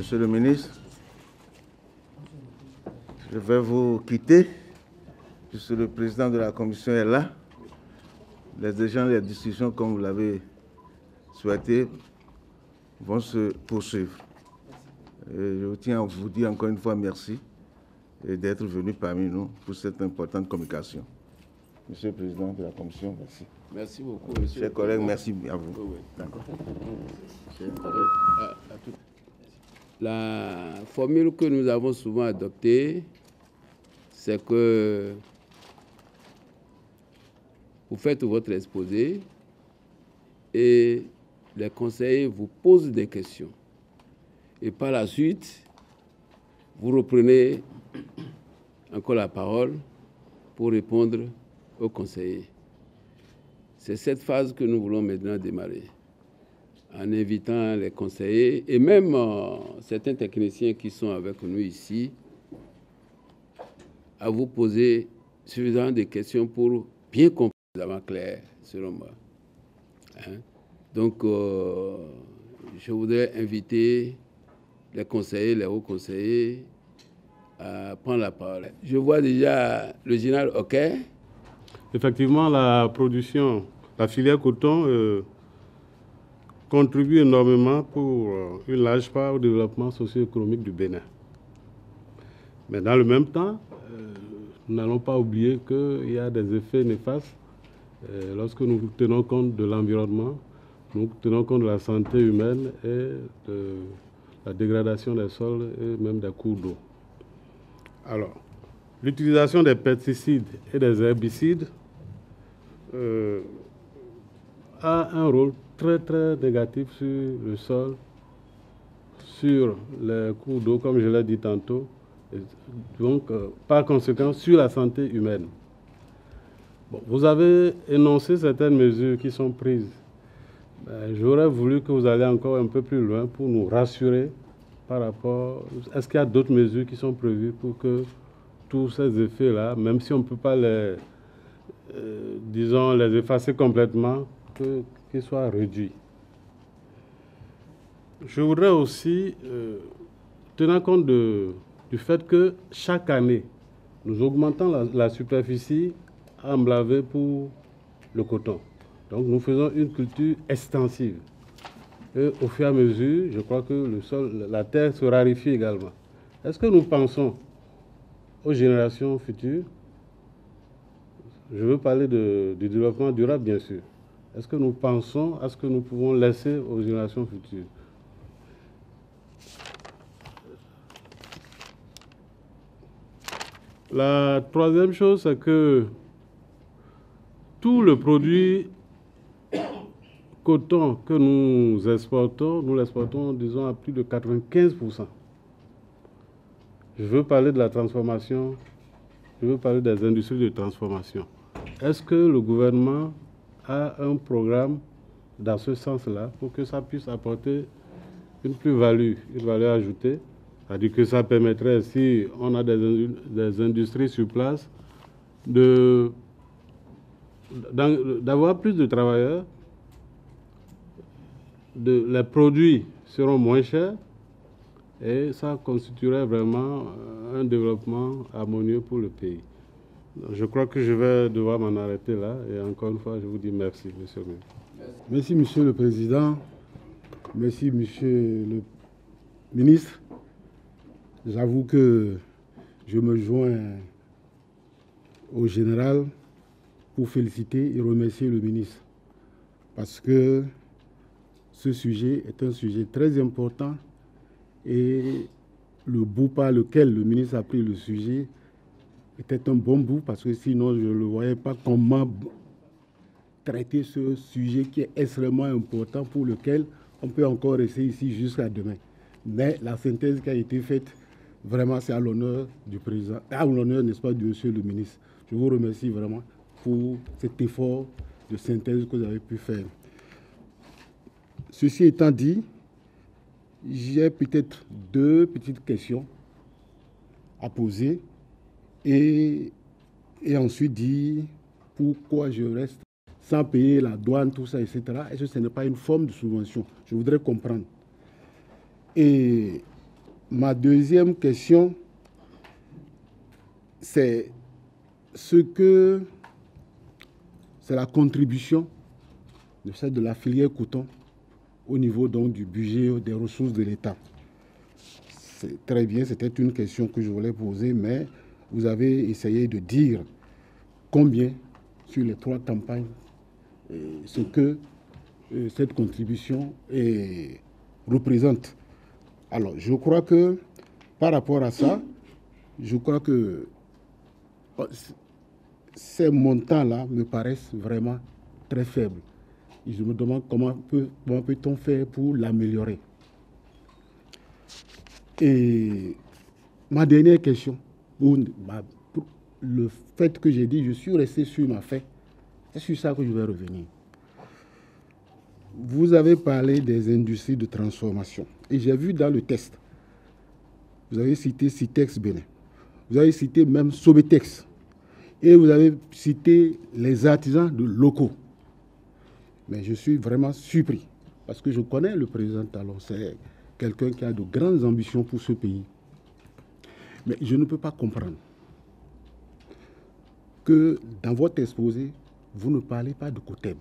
Monsieur le ministre, je vais vous quitter, puisque le président de la commission est là. Les échanges et les discussions, comme vous l'avez souhaité, vont se poursuivre. Et je tiens à vous dire encore une fois merci et d'être venu parmi nous pour cette importante communication. Monsieur le président de la commission, merci. Merci beaucoup, monsieur. Chers collègues, merci à vous. Oui, oui. D'accord. La formule que nous avons souvent adoptée, c'est que vous faites votre exposé et les conseillers vous posent des questions. Et par la suite, vous reprenez encore la parole pour répondre aux conseillers. C'est cette phase que nous voulons maintenant démarrer, en invitant les conseillers et même certains techniciens qui sont avec nous ici à vous poser suffisamment de questions pour bien comprendre, avant clair, selon moi. Hein? Donc, je voudrais inviter les conseillers, les hauts conseillers à prendre la parole. Je vois déjà le général Oquet. Effectivement, la production, la filière coton contribue énormément pour une large part au développement socio-économique du Bénin. Mais dans le même temps, nous n'allons pas oublier qu'il y a des effets néfastes lorsque nous tenons compte de l'environnement, nous tenons compte de la santé humaine et de la dégradation des sols et même des cours d'eau. Alors, l'utilisation des pesticides et des herbicides a un rôle très négatif sur le sol, sur les cours d'eau, comme je l'ai dit tantôt, et donc par conséquent sur la santé humaine. Bon, vous avez énoncé certaines mesures qui sont prises. J'aurais voulu que vous alliez encore un peu plus loin pour nous rassurer par rapport... Est-ce qu'il y a d'autres mesures qui sont prévues pour que tous ces effets-là, même si on ne peut pas les, disons, les effacer complètement, qu'ils soient réduits? Je voudrais aussi tenir compte du fait que chaque année, nous augmentons la superficie emblavée pour le coton. Donc nous faisons une culture extensive. Et au fur et à mesure, je crois que le sol, la terre se raréfie également. Est-ce que nous pensons aux générations futures? Je veux parler du développement durable, bien sûr. Est-ce que nous pensons à ce que nous pouvons laisser aux générations futures? La troisième chose, c'est que tout le produit coton que nous l'exportons, disons, à plus de 95%. Je veux parler de la transformation, je veux parler des industries de transformation. Est-ce que le gouvernement a un programme dans ce sens-là pour que ça puisse apporter une plus-value, une valeur ajoutée? C'est-à-dire que ça permettrait, si on a des industries sur place, d'avoir plus de travailleurs, les produits seront moins chers et ça constituerait vraiment un développement harmonieux pour le pays. Donc, je crois que je vais devoir m'en arrêter là et encore une fois, je vous dis merci, monsieur le ministre. Merci, monsieur le président. Merci, monsieur le ministre. J'avoue que je me joins au général pour féliciter et remercier le ministre parce que ce sujet est un sujet très important et le bout par lequel le ministre a pris le sujet était un bon bout parce que sinon je ne le voyais pas comment traiter ce sujet qui est extrêmement important pour lequel on peut encore rester ici jusqu'à demain. Mais la synthèse qui a été faite, vraiment c'est à l'honneur du président, à l'honneur, n'est-ce pas, de monsieur le ministre. Je vous remercie vraiment pour cet effort de synthèse que vous avez pu faire. Ceci étant dit, j'ai peut-être deux petites questions à poser et ensuite dire pourquoi je reste sans payer la douane, tout ça, etc. Est-ce que ce n'est pas une forme de subvention? Je voudrais comprendre. Et ma deuxième question, c'est la contribution de la filière coton au niveau donc du budget des ressources de l'État. C'est très bien, c'était une question que je voulais poser, mais vous avez essayé de dire combien sur les 3 campagnes, ce que cette contribution représente. Alors, je crois que par rapport à ça, je crois que ces montants-là me paraissent vraiment très faibles. Et je me demande comment peut-on faire pour l'améliorer. Et ma dernière question, pour le fait que j'ai dit, je suis resté sur ma faim, c'est sur ça que je vais revenir. Vous avez parlé des industries de transformation. Et j'ai vu dans le test, vous avez cité Citex Bénin, vous avez cité même Sobetex, et vous avez cité les artisans locaux. Mais je suis vraiment surpris, parce que je connais le président Talon, c'est quelqu'un qui a de grandes ambitions pour ce pays. Mais je ne peux pas comprendre que dans votre exposé, vous ne parlez pas de COTEB.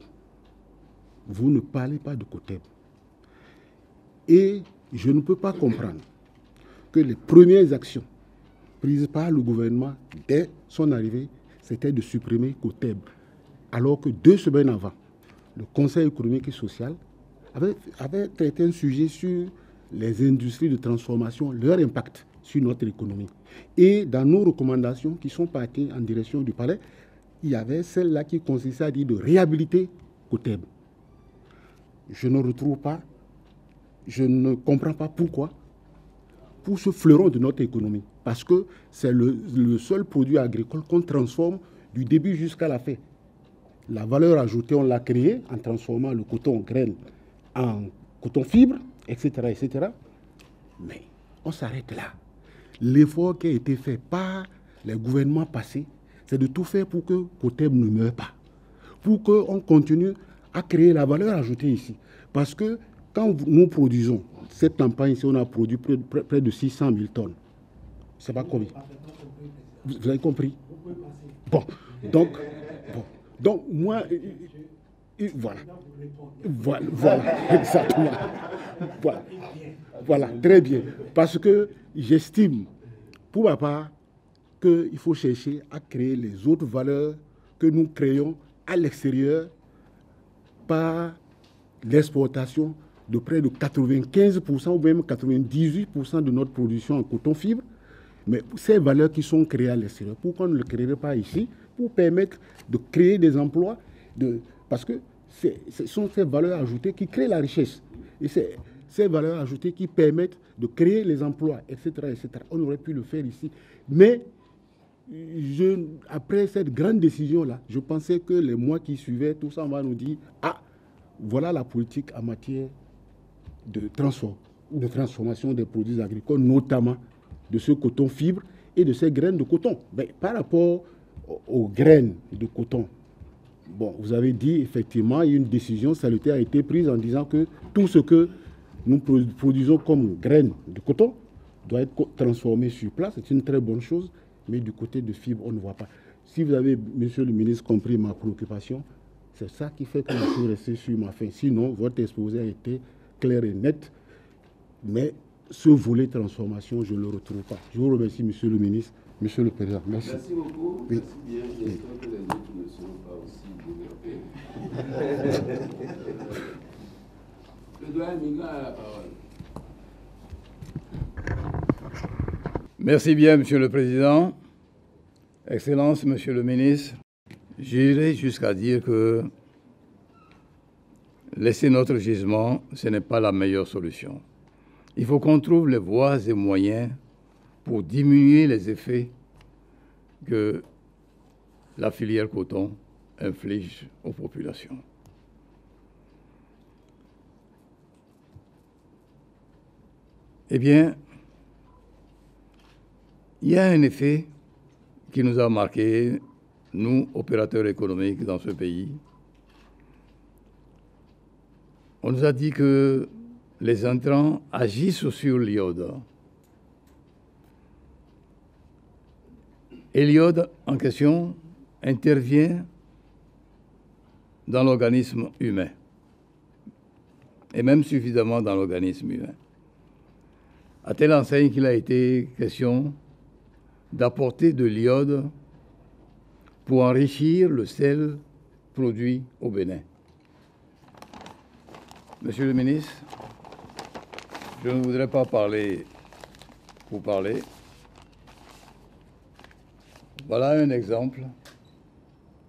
Vous ne parlez pas de COTEB. Et je ne peux pas comprendre que les premières actions prises par le gouvernement dès son arrivée, c'était de supprimer COTEB. Alors que 2 semaines avant, le Conseil économique et social avait traité un sujet sur les industries de transformation, leur impact sur notre économie. Et dans nos recommandations qui sont parties en direction du palais, il y avait celle-là qui consistait à dire de réhabiliter COTEB. Je ne retrouve pas, je ne comprends pas pourquoi, pour ce fleuron de notre économie. Parce que c'est le seul produit agricole qu'on transforme du début jusqu'à la fin. La valeur ajoutée, on l'a créée en transformant le coton graine en coton fibre, etc., etc. Mais on s'arrête là. L'effort qui a été fait par les gouvernements passés, c'est de tout faire pour que COTEB ne meure pas. Pour qu'on continue à créer la valeur ajoutée ici. Parce que quand nous produisons, cette campagne ici, on a produit près de 600 000 tonnes. C'est pas combien? Vous avez compris? Bon, donc moi, voilà, exactement. Voilà, très bien. Parce que j'estime, pour ma part, qu'il faut chercher à créer les autres valeurs que nous créons à l'extérieur par l'exportation de près de 95% ou même 98% de notre production en coton fibre. Mais ces valeurs qui sont créées à l'extérieur, pourquoi on ne les créerait pas ici pour permettre de créer des emplois parce que ce sont ces valeurs ajoutées qui créent la richesse. Et c'est ces valeurs ajoutées qui permettent de créer les emplois, etc., etc. On aurait pu le faire ici. Mais après cette grande décision-là, je pensais que les mois qui suivaient, tout ça, on va nous dire « Ah, voilà la politique en matière de transformation des produits agricoles, notamment de ce coton fibre et de ces graines de coton. » Mais par rapport aux graines de coton, bon, vous avez dit effectivement, il y a une décision salutaire a été prise en disant que tout ce que nous produisons comme graines de coton doit être transformé sur place. C'est une très bonne chose, mais du côté de fibre, on ne voit pas. Si vous avez, monsieur le ministre, compris ma préoccupation, c'est ça qui fait que je suis resté sur ma faim. Sinon, votre exposé a été clair et net, mais ce volet transformation, je ne le retrouve pas. Je vous remercie, monsieur le ministre, monsieur le président. Merci. Merci beaucoup. Oui. Merci bien. J'espère que les autres ne seront pas aussi développés. Le doyen Minga a la parole. Merci bien, monsieur le président. Excellence, monsieur le ministre. J'irai jusqu'à dire que laisser notre gisement, ce n'est pas la meilleure solution. Il faut qu'on trouve les voies et moyens pour diminuer les effets que la filière coton inflige aux populations. Eh bien, il y a un effet qui nous a marqué, nous, opérateurs économiques dans ce pays. On nous a dit que les intrants agissent sur l'iode Et l'iode en question intervient dans l'organisme humain, et même suffisamment dans l'organisme humain. À telle enseigne qu'il a été question d'apporter de l'iode pour enrichir le sel produit au Bénin. Monsieur le ministre, je ne voudrais pas parler pour parler. Voilà un exemple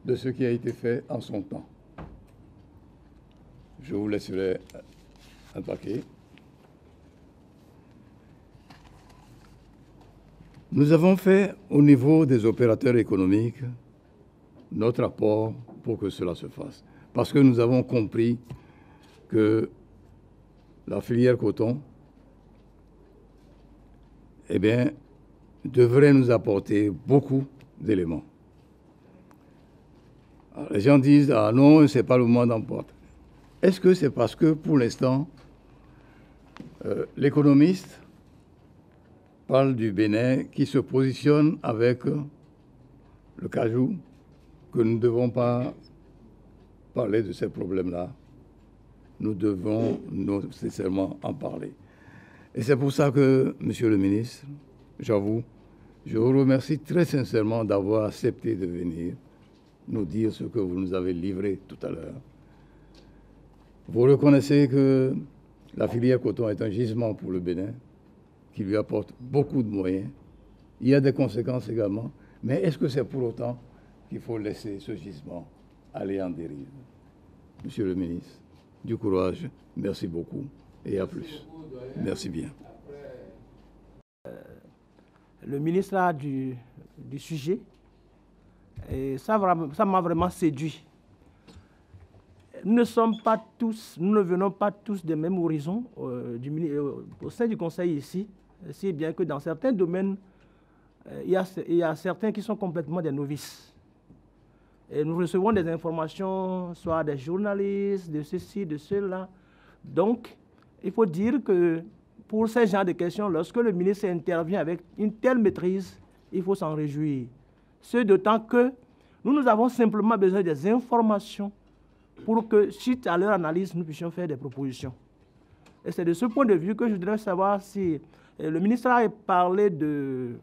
de ce qui a été fait en son temps. Je vous laisserai un paquet. Nous avons fait au niveau des opérateurs économiques notre apport pour que cela se fasse. Parce que nous avons compris que la filière coton, eh bien, devrait nous apporter beaucoup d'éléments. Les gens disent « Ah non, ce n'est pas le moment d'emporter ». Est-ce que c'est parce que, pour l'instant, l'économiste parle du Bénin qui se positionne avec le cajou, que nous ne devons pas parler de ces problèmes-là. Nous devons nécessairement en parler. Et c'est pour ça que, Monsieur le ministre, j'avoue, je vous remercie très sincèrement d'avoir accepté de venir nous dire ce que vous nous avez livré tout à l'heure. Vous reconnaissez que la filière coton est un gisement pour le Bénin, qui lui apporte beaucoup de moyens. Il y a des conséquences également, mais est-ce que c'est pour autant qu'il faut laisser ce gisement aller en dérive? Monsieur le ministre, du courage, merci beaucoup et à plus. Merci bien. Le ministre a du sujet et ça m'a vraiment séduit. Nous ne sommes pas tous, nous ne venons pas tous des mêmes horizons au sein du Conseil ici, si bien que dans certains domaines, il y a certains qui sont complètement des novices. Et nous recevons des informations, soit des journalistes, de ceci, de cela. Donc, il faut dire que pour ce genre de questions, lorsque le ministre intervient avec une telle maîtrise, il faut s'en réjouir. Ce d'autant que nous avons simplement besoin des informations pour que, suite à leur analyse, nous puissions faire des propositions. Et c'est de ce point de vue que je voudrais savoir si le ministre a parlé de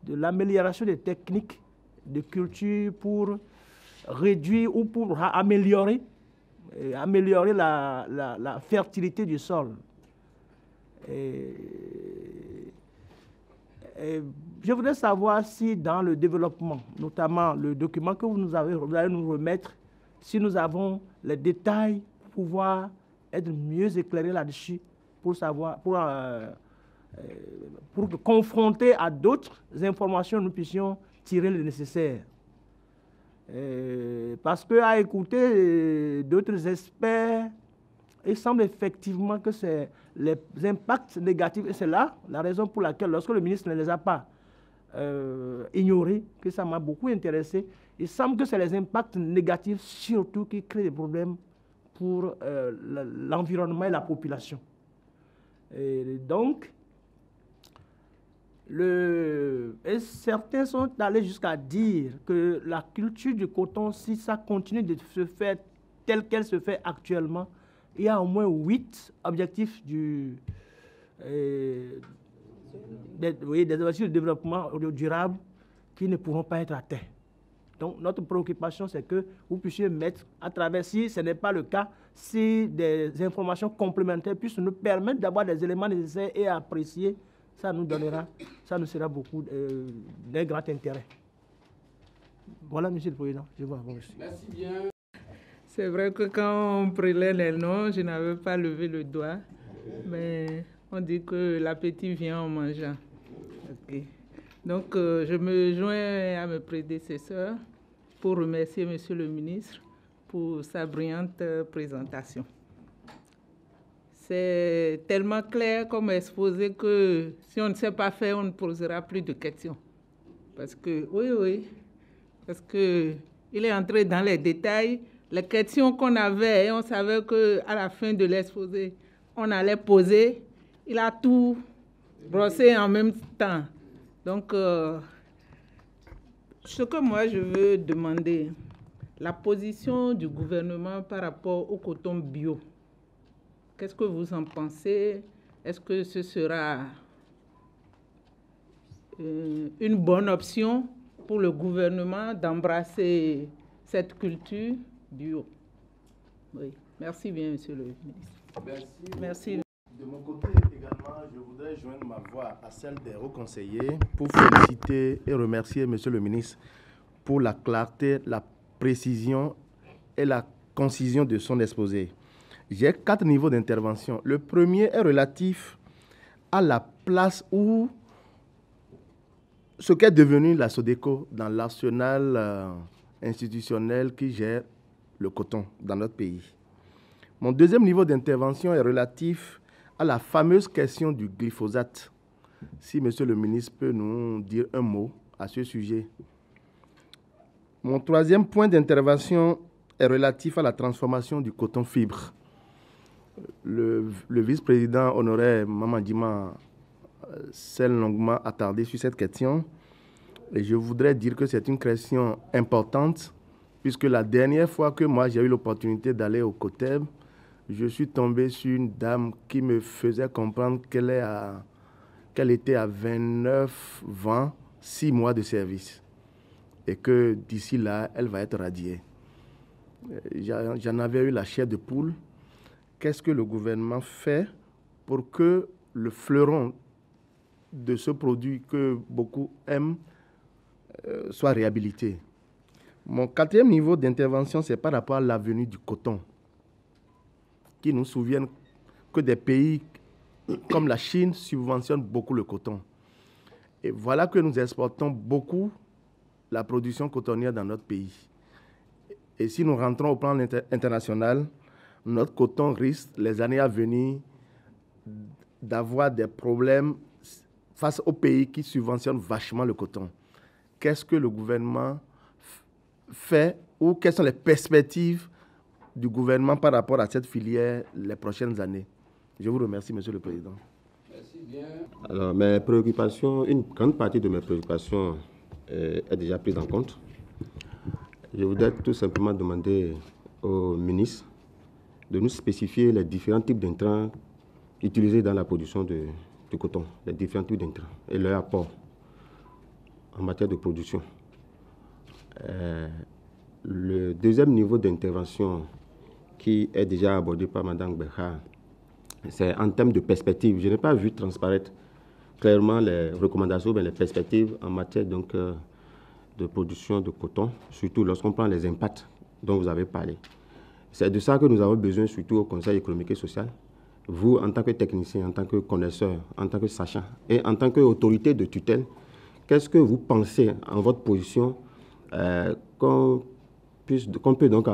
l'amélioration des techniques de culture pour réduire ou pour améliorer la fertilité du sol. Et je voudrais savoir si dans le développement, notamment le document que vous allez nous remettre, si nous avons les détails pour pouvoir être mieux éclairés là-dessus, pour savoir, pour confronter à d'autres informations, nous puissions tirer le nécessaire. Parce qu'à écouter d'autres experts, il semble effectivement que c'est les impacts négatifs, et c'est là la raison pour laquelle, lorsque le ministre ne les a pas ignorés, que ça m'a beaucoup intéressé, il semble que c'est les impacts négatifs surtout qui créent des problèmes pour l'environnement et la population. Et donc, et certains sont allés jusqu'à dire que la culture du coton, si ça continue de se faire telle qu'elle se fait actuellement, il y a au moins 8 objectifs des objectifs de développement durable qui ne pourront pas être atteints. Donc, notre préoccupation, c'est que vous puissiez mettre à travers, si ce n'est pas le cas, si des informations complémentaires puissent nous permettre d'avoir des éléments nécessaires et apprécier, ça nous sera beaucoup d'un grand intérêt. Voilà, Monsieur le Président, je vous remercie. Merci bien. C'est vrai que quand on prenait les noms, je n'avais pas levé le doigt, mais on dit que l'appétit vient en mangeant. Okay. Donc, je me joins à mes prédécesseurs pour remercier Monsieur le ministre pour sa brillante présentation. C'est tellement clair comme exposé que si on ne sait pas faire, on ne posera plus de questions. Parce que, oui, parce qu'il est entré dans les détails. Les questions qu'on avait, on savait qu'à la fin de l'exposé, on allait poser. Il a tout brossé en même temps. Donc, ce que moi je veux demander, la position du gouvernement par rapport au coton bio. Qu'est-ce que vous en pensez? Est-ce que ce sera une bonne option pour le gouvernement d'embrasser cette culture bio? Oui. Merci bien, Monsieur le ministre. Merci. De mon côté également, je voudrais joindre ma voix à celle des hauts conseillers pour féliciter et remercier Monsieur le ministre pour la clarté, la précision et la concision de son exposé. J'ai 4 niveaux d'intervention. Le premier est relatif à la place où ce qu'est devenu la SODECO dans l'arsenal institutionnel qui gère le coton dans notre pays. Mon deuxième niveau d'intervention est relatif à la fameuse question du glyphosate. Si Monsieur le ministre peut nous dire un mot à ce sujet. Mon troisième point d'intervention est relatif à la transformation du coton fibre. Le vice-président honoraire Mamandima s'est longuement attardé sur cette question. Et je voudrais dire que c'est une question importante, puisque la dernière fois que moi j'ai eu l'opportunité d'aller au COTEB, je suis tombé sur une dame qui me faisait comprendre qu'elle était à 29-20, 6 mois de service. Et que d'ici là, elle va être radiée. J'en avais eu la chair de poule. Qu'est-ce que le gouvernement fait pour que le fleuron de ce produit que beaucoup aiment soit réhabilité? Mon quatrième niveau d'intervention, c'est par rapport à l'avenue du coton, qui nous souviennent que des pays comme la Chine subventionnent beaucoup le coton. Et voilà que nous exportons beaucoup la production cotonnière dans notre pays. Et si nous rentrons au plan international, notre coton risque, les années à venir, d'avoir des problèmes face aux pays qui subventionnent vachement le coton. Qu'est-ce que le gouvernement fait ou quelles sont les perspectives du gouvernement par rapport à cette filière les prochaines années? Je vous remercie, Monsieur le Président. Merci bien. Alors, mes préoccupations, une grande partie de mes préoccupations est déjà prise en compte. Je voudrais tout simplement demander au ministre de nous spécifier les différents types d'intrants utilisés dans la production du coton, les différents types d'intrants et leur apport en matière de production. Le deuxième niveau d'intervention qui est déjà abordé par Mme Béha, c'est en termes de perspective. Je n'ai pas vu transparaître clairement les recommandations, mais les perspectives en matière donc, de production de coton, surtout lorsqu'on prend les impacts dont vous avez parlé. C'est de ça que nous avons besoin, surtout au Conseil économique et social. Vous, en tant que technicien, en tant que connaisseur, en tant que sachant et en tant qu'autorité de tutelle, qu'est-ce que vous pensez en votre position qu'on peut donc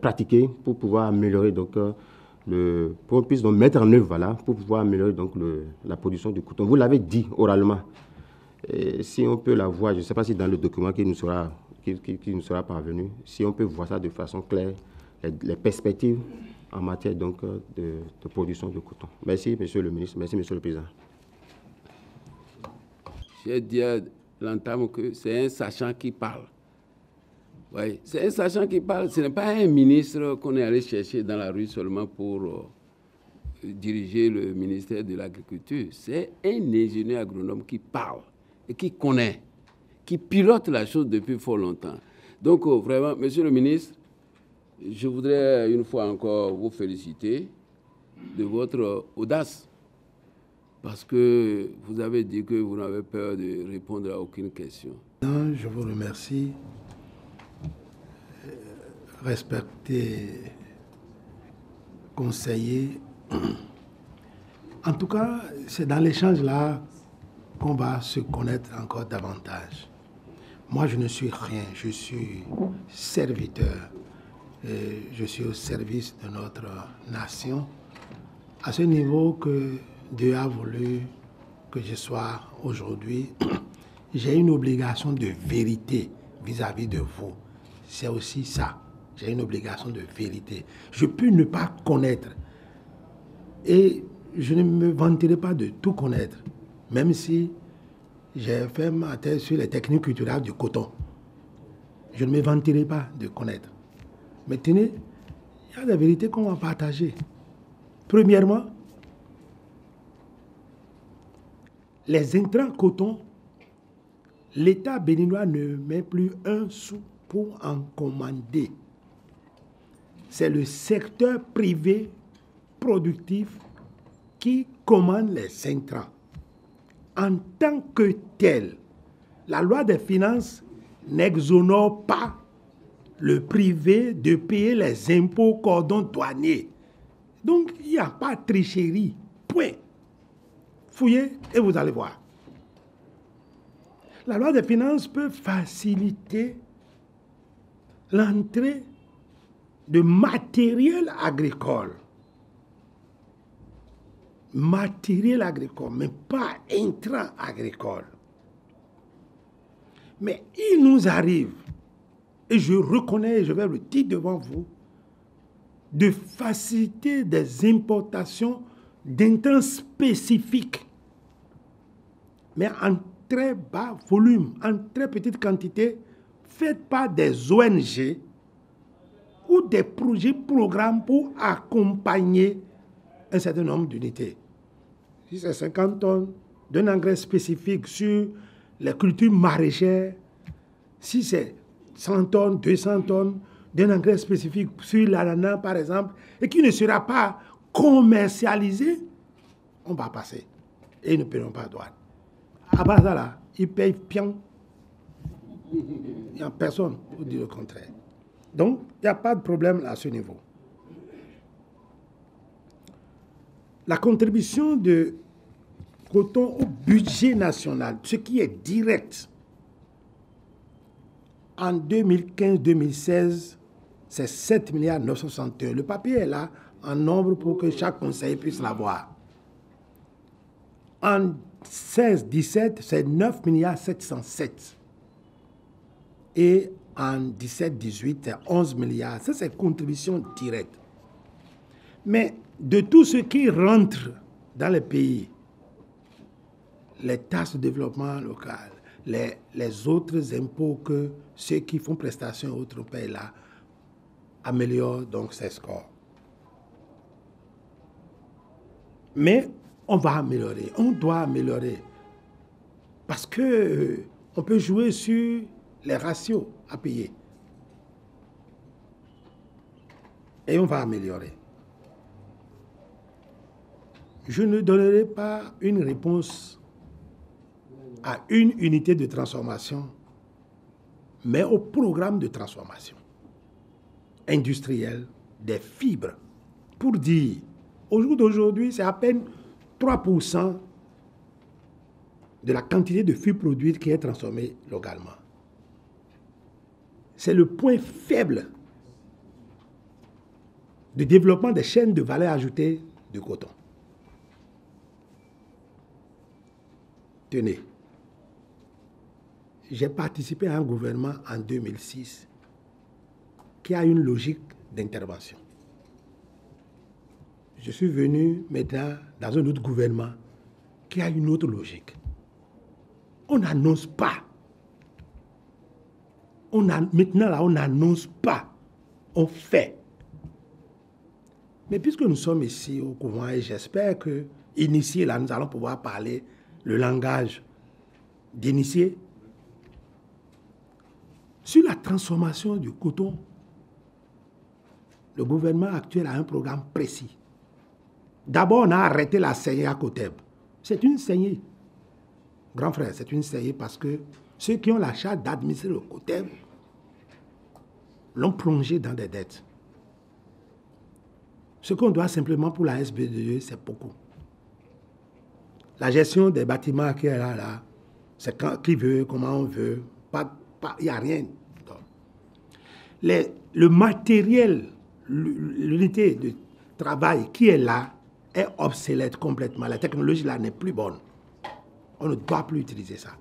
pratiquer pour pouvoir améliorer donc, pour qu'on puisse donc mettre en œuvre, voilà, pour pouvoir améliorer donc la production du coton. Vous l'avez dit oralement. Et si on peut la voir, je ne sais pas si dans le document qui nous sera parvenu, si on peut voir ça de façon claire, les perspectives en matière donc, de production de coton. Merci, Monsieur le ministre. Merci, Monsieur le Président. J'ai dit à l'entame que c'est un sachant qui parle. Oui, c'est un sachant qui parle. Ce n'est pas un ministre qu'on est allé chercher dans la rue seulement pour diriger le ministère de l'Agriculture. C'est un ingénieur agronome qui parle et qui connaît, qui pilote la chose depuis fort longtemps. Donc, vraiment, Monsieur le ministre, je voudrais une fois encore vous féliciter de votre audace, parce que vous avez dit que vous n'avez peur de répondre à aucune question. Je vous remercie. Respecté conseiller. En tout cas, c'est dans l'échange là qu'on va se connaître encore davantage. Moi, je ne suis rien, je suis serviteur. Je suis au service de notre nation. À ce niveau que Dieu a voulu que je sois aujourd'hui, j'ai une obligation de vérité vis-à-vis de vous. C'est aussi ça. J'ai une obligation de vérité. Je peux ne pas connaître. Et je ne me vanterai pas de tout connaître. Même si j'ai fait ma thèse sur les techniques culturelles du coton. Je ne me vanterai pas de connaître. Mais tenez, il y a des vérités qu'on va partager. Premièrement, les intrants coton, l'État béninois ne met plus un sou pour en commander. C'est le secteur privé productif qui commande les intrants. En tant que tel, la loi des finances n'exonore pas le privé de payer les impôts cordons douaniers. Donc, il n'y a pas de tricherie. Point. Fouillez et vous allez voir. La loi des finances peut faciliter l'entrée de matériel agricole. Matériel agricole, mais pas intrant agricole. Mais il nous arrive, et je reconnais, je vais le dire devant vous, de faciliter des importations d'intrants spécifiques, mais en très bas volume, en très petite quantité, faites par des ONG ou des projets, programmes pour accompagner un certain nombre d'unités. Si c'est 50 tonnes d'un engrais spécifique sur les cultures maraîchères, si c'est 100 tonnes, 200 tonnes d'un engrais spécifique sur l'ananas, par exemple, et qui ne sera pas commercialisé, on va passer. Et ils ne paieront pas de douane. À bas ça, là, ils payent pion. Il n'y a personne pour dire le contraire. Donc, il n'y a pas de problème à ce niveau. La contribution de coton au budget national, ce qui est direct, en 2015-2016, c'est 7 milliards 961. Le papier est là en nombre pour que chaque conseiller puisse l'avoir. En 16-17, c'est 9 milliards 707. Et en 17-18, c'est 11 milliards. Ça, c'est contribution directe. Mais de tout ce qui rentre dans les pays, les taxes de développement local, les autres impôts que ceux qui font prestation à autres pays là améliorent donc ces scores. Mais on va améliorer, on doit améliorer. Parce que on peut jouer sur les ratios à payer. Et on va améliorer. Je ne donnerai pas une réponse à une unité de transformation, mais au programme de transformation industrielle des fibres. Pour dire, au jour d'aujourd'hui, c'est à peine 3% de la quantité de fibres produites qui est transformée localement. C'est le point faible du développement des chaînes de valeur ajoutée du coton. Tenez, j'ai participé à un gouvernement en 2006 qui a une logique d'intervention. Je suis venu maintenant dans un autre gouvernement qui a une autre logique. On n'annonce pas. Maintenant, là, on n'annonce pas. On fait. Mais puisque nous sommes ici au couvent, et j'espère que, initiés, là, nous allons pouvoir parler le langage d'initiés. Sur la transformation du coton, le gouvernement actuel a un programme précis. D'abord, on a arrêté la saignée à Coteb. C'est une saignée. Grand frère, c'est une saignée parce que ceux qui ont la charge d'administrer le Coteb l'ont plongé dans des dettes. Ce qu'on doit simplement pour la SBDE, c'est beaucoup. La gestion des bâtiments qui est là, c'est qui veut, comment on veut, il n'y a rien. Le matériel, l'unité de travail qui est là, est obsolète complètement. La technologie là n'est plus bonne. On ne doit plus utiliser ça.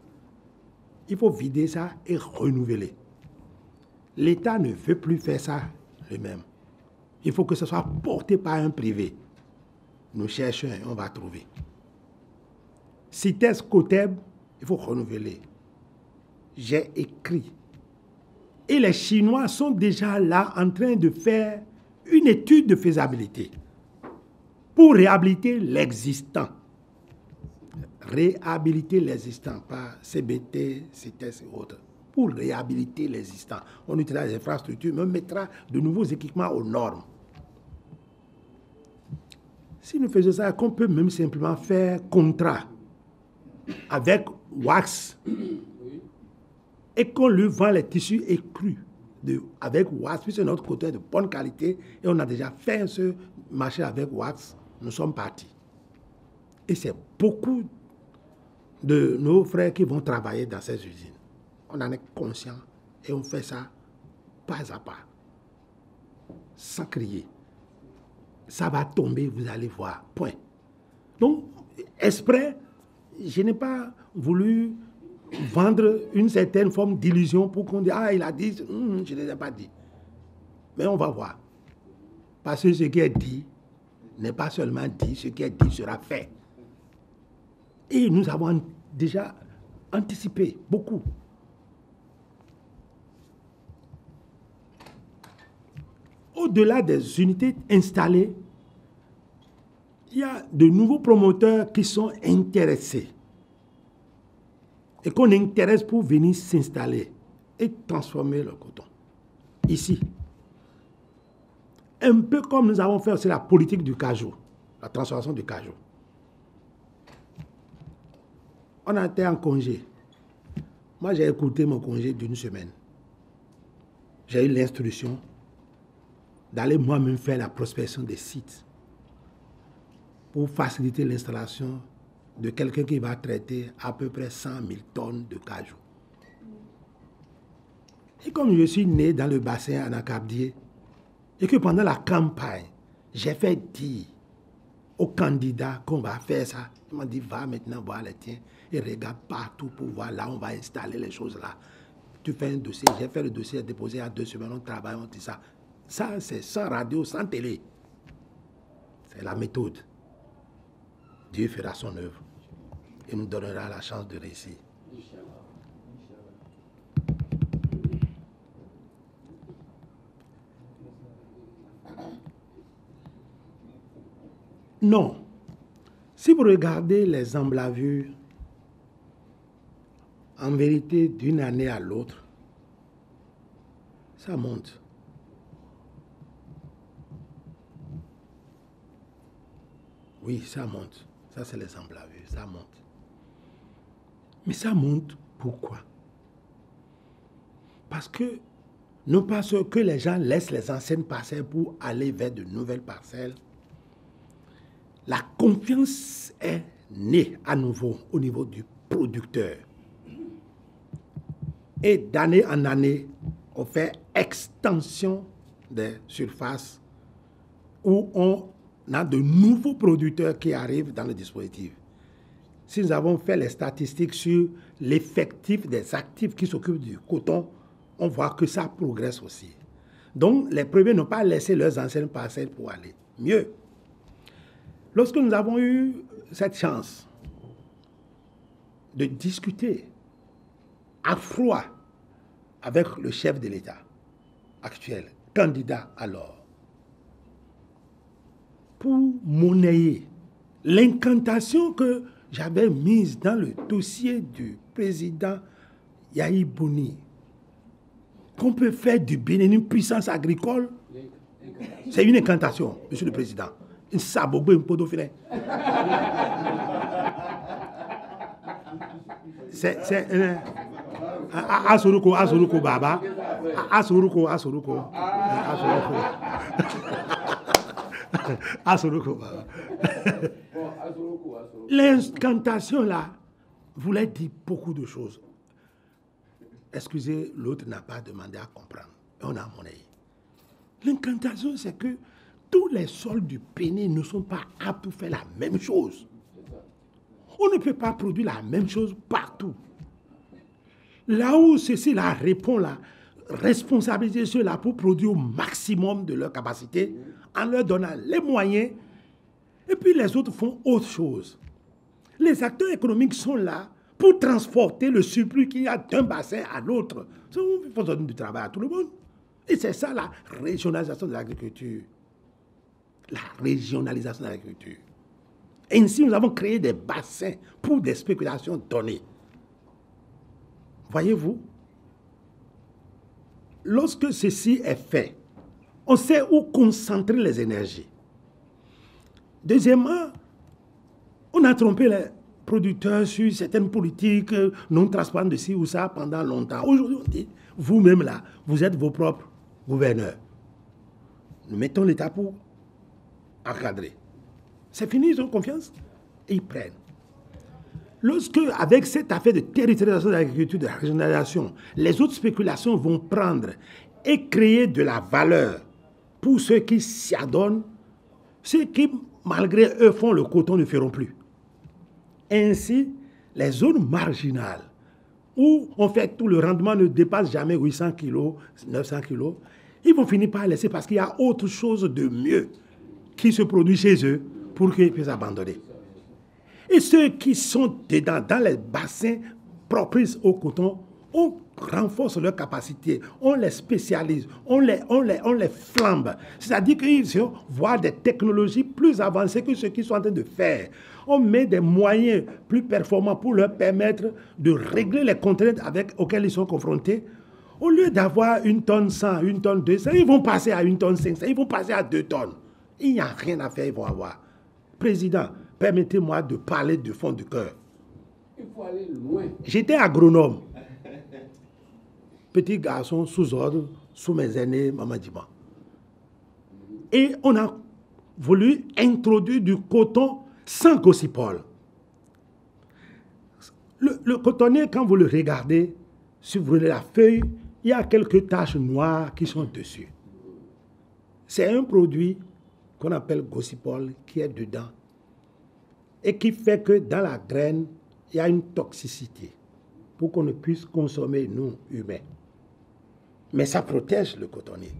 Il faut vider ça et renouveler. L'État ne veut plus faire ça lui-même. Il faut que ce soit porté par un privé. Nous cherchons et on va trouver. CITES Coteb Il faut renouveler. J'ai écrit. Et les Chinois sont déjà là en train de faire une étude de faisabilité pour réhabiliter l'existant. Réhabiliter l'existant, pas CBT, CITES et autres. Pour réhabiliter l'existant. On utilisera les infrastructures, mais on mettra de nouveaux équipements aux normes. Si nous faisons ça, qu'on peut même simplement faire contrat avec Wax et qu'on lui vend les tissus écrus avec Wax, puisque notre côté est de bonne qualité et on a déjà fait ce marché avec Wax, nous sommes partis. Et c'est beaucoup de nos frères qui vont travailler dans ces usines. On en est conscient et on fait ça pas à pas, sans crier. Ça va tomber, vous allez voir, point. Donc, exprès, je n'ai pas voulu vendre une certaine forme d'illusion pour qu'on dise « Ah, il a dit, je ne l'ai pas dit ». Mais on va voir. Parce que ce qui est dit n'est pas seulement dit, ce qui est dit sera fait. Et nous avons déjà anticipé beaucoup. Au-delà des unités installées, il y a de nouveaux promoteurs qui sont intéressés et qu'on intéresse pour venir s'installer et transformer le coton. Ici, un peu comme nous avons fait aussi la politique du cajou, la transformation du cajou. On a été en congé. Moi, j'ai écouté mon congé d'une semaine. J'ai eu l'instruction d'aller moi-même faire la prospection des sites pour faciliter l'installation de quelqu'un qui va traiter à peu près 100 000 tonnes de cajou. Et comme je suis né dans le bassin anacardier, et que pendant la campagne, j'ai fait dire aux candidats qu'on va faire ça, ils m'ont dit, va maintenant voir les tiens et regarde partout pour voir là, on va installer les choses là. Tu fais un dossier, j'ai fait le dossier, déposé à 2 semaines, on travaille, on dit ça. Ça, c'est sans radio, sans télé. C'est la méthode. Dieu fera son œuvre et nous donnera la chance de réussir. Non. Si vous regardez les emblavures, en vérité, d'une année à l'autre, ça monte. Oui, ça monte. Ça, c'est les emblavures. Ça monte. Mais ça monte pourquoi? Parce que, non pas que les gens laissent les anciennes parcelles pour aller vers de nouvelles parcelles. La confiance est née à nouveau au niveau du producteur. Et d'année en année, on fait extension des surfaces où on a de nouveaux producteurs qui arrivent dans le dispositif. Si nous avons fait les statistiques sur l'effectif des actifs qui s'occupent du coton, on voit que ça progresse aussi. Donc, les premiers n'ont pas laissé leurs anciennes parcelles pour aller. Mieux, lorsque nous avons eu cette chance de discuter à froid avec le chef de l'État actuel, candidat alors, pour monnayer l'incantation que j'avais mise dans le dossier du président Yahi Boni, qu'on peut faire du Bénin une puissance agricole, c'est une incantation, monsieur le président. Une sabogbe, un pot d'eau filet. C'est Asuruko Baba. Asuruko Baba. L'incantation là voulait dire beaucoup de choses. Excusez, l'autre n'a pas demandé à comprendre. On a monnaie. L'incantation, c'est que tous les sols du Bénin ne sont pas aptes pour faire la même chose. On ne peut pas produire la même chose partout. Là où ceci-là répond, la responsabilité ceux-là pour produire au maximum de leur capacité, en leur donnant les moyens, et puis les autres font autre chose. Les acteurs économiques sont là pour transporter le surplus qu'il y a d'un bassin à l'autre. Il faut donner du travail à tout le monde. Et c'est ça la régionalisation de l'agriculture. La régionalisation de l'agriculture. Ainsi, nous avons créé des bassins pour des spéculations données. Voyez-vous, lorsque ceci est fait, on sait où concentrer les énergies. Deuxièmement, on a trompé les producteurs sur certaines politiques non transparentes de ci ou ça pendant longtemps. Aujourd'hui, on dit, vous-même là, vous êtes vos propres gouverneurs. Nous mettons l'État pour encadrer. C'est fini, ils ont confiance et ils prennent. Lorsque, avec cette affaire de territorialisation de l'agriculture, de la régionalisation, les autres spéculations vont prendre et créer de la valeur pour ceux qui s'y adonnent, ceux qui, malgré eux, font le coton ne feront plus. Ainsi, les zones marginales, où en fait tout le rendement ne dépasse jamais 800 kg, 900 kg, ils vont finir par laisser parce qu'il y a autre chose de mieux qui se produit chez eux pour qu'ils puissent abandonner. Et ceux qui sont dedans, dans les bassins propices au coton, on renforce leur capacité, on les spécialise, on les flambe. C'est-à-dire qu'ils vont voir des technologies plus avancées que ce qu'ils sont en train de faire. On met des moyens plus performants pour leur permettre de régler les contraintes auxquelles ils sont confrontés. Au lieu d'avoir 1 tonne 100, 1 tonne 200, ils vont passer à 1 tonne 500, ils vont passer à 2 tonnes. Il n'y a rien à faire, ils vont avoir. Président, permettez-moi de parler de fond du cœur. Il faut aller loin. J'étais agronome. Petit garçon sous ordre, sous mes aînés, Maman Dima. Et on a voulu introduire du coton sans gossipole. Le cotonnier, quand vous le regardez, si vous prenez la feuille, il y a quelques taches noires qui sont dessus. C'est un produit qu'on appelle gossipole qui est dedans et qui fait que dans la graine, il y a une toxicité pour qu'on ne puisse consommer, nous, humains. Mais ça protège le cotonnier.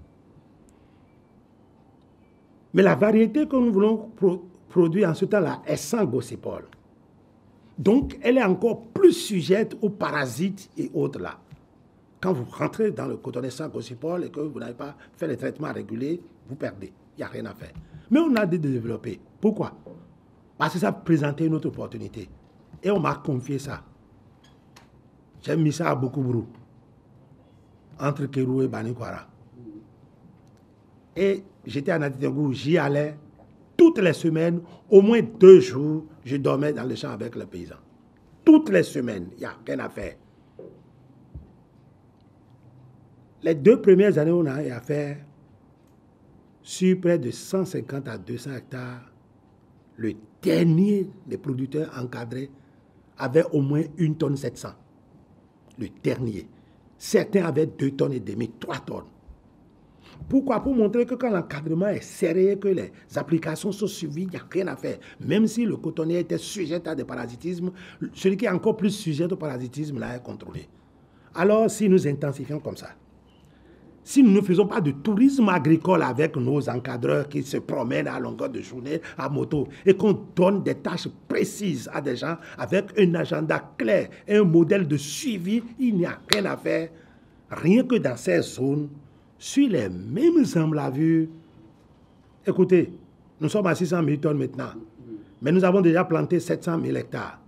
Mais la variété que nous voulons produire en ce temps-là est sans gossipole. Donc, elle est encore plus sujette aux parasites et autres là. Quand vous rentrez dans le cotonnier sans gossipole et que vous n'avez pas fait les traitements réguliers, vous perdez. Il n'y a rien à faire. Mais on a développé. Pourquoi? Parce que ça présentait une autre opportunité. Et on m'a confié ça. J'ai mis ça à Bokoubru, entre Kérou et Banikwara. Et j'étais à Natitengou, j'y allais toutes les semaines, au moins 2 jours, je dormais dans le champ avec les paysans. Toutes les semaines, il n'y a rien à faire. Les 2 premières années, on a eu à faire sur près de 150 à 200 hectares. Le dernier des producteurs encadrés avait au moins 1 tonne 700. Le dernier. Certains avaient 2 tonnes et demi, 3 tonnes. Pourquoi? Pour montrer que quand l'encadrement est serré, que les applications sont suivies, il n'y a rien à faire. Même si le cotonnier était sujet à des parasitismes, celui qui est encore plus sujet au parasitisme là est contrôlé. Alors, si nous intensifions comme ça, si nous ne faisons pas de tourisme agricole avec nos encadreurs qui se promènent à longueur de journée à moto et qu'on donne des tâches précises à des gens avec un agenda clair et un modèle de suivi, il n'y a rien à faire. Rien que dans ces zones, sur les mêmes emblavures. Écoutez, nous sommes à 600 000 tonnes maintenant, mais nous avons déjà planté 700 000 hectares.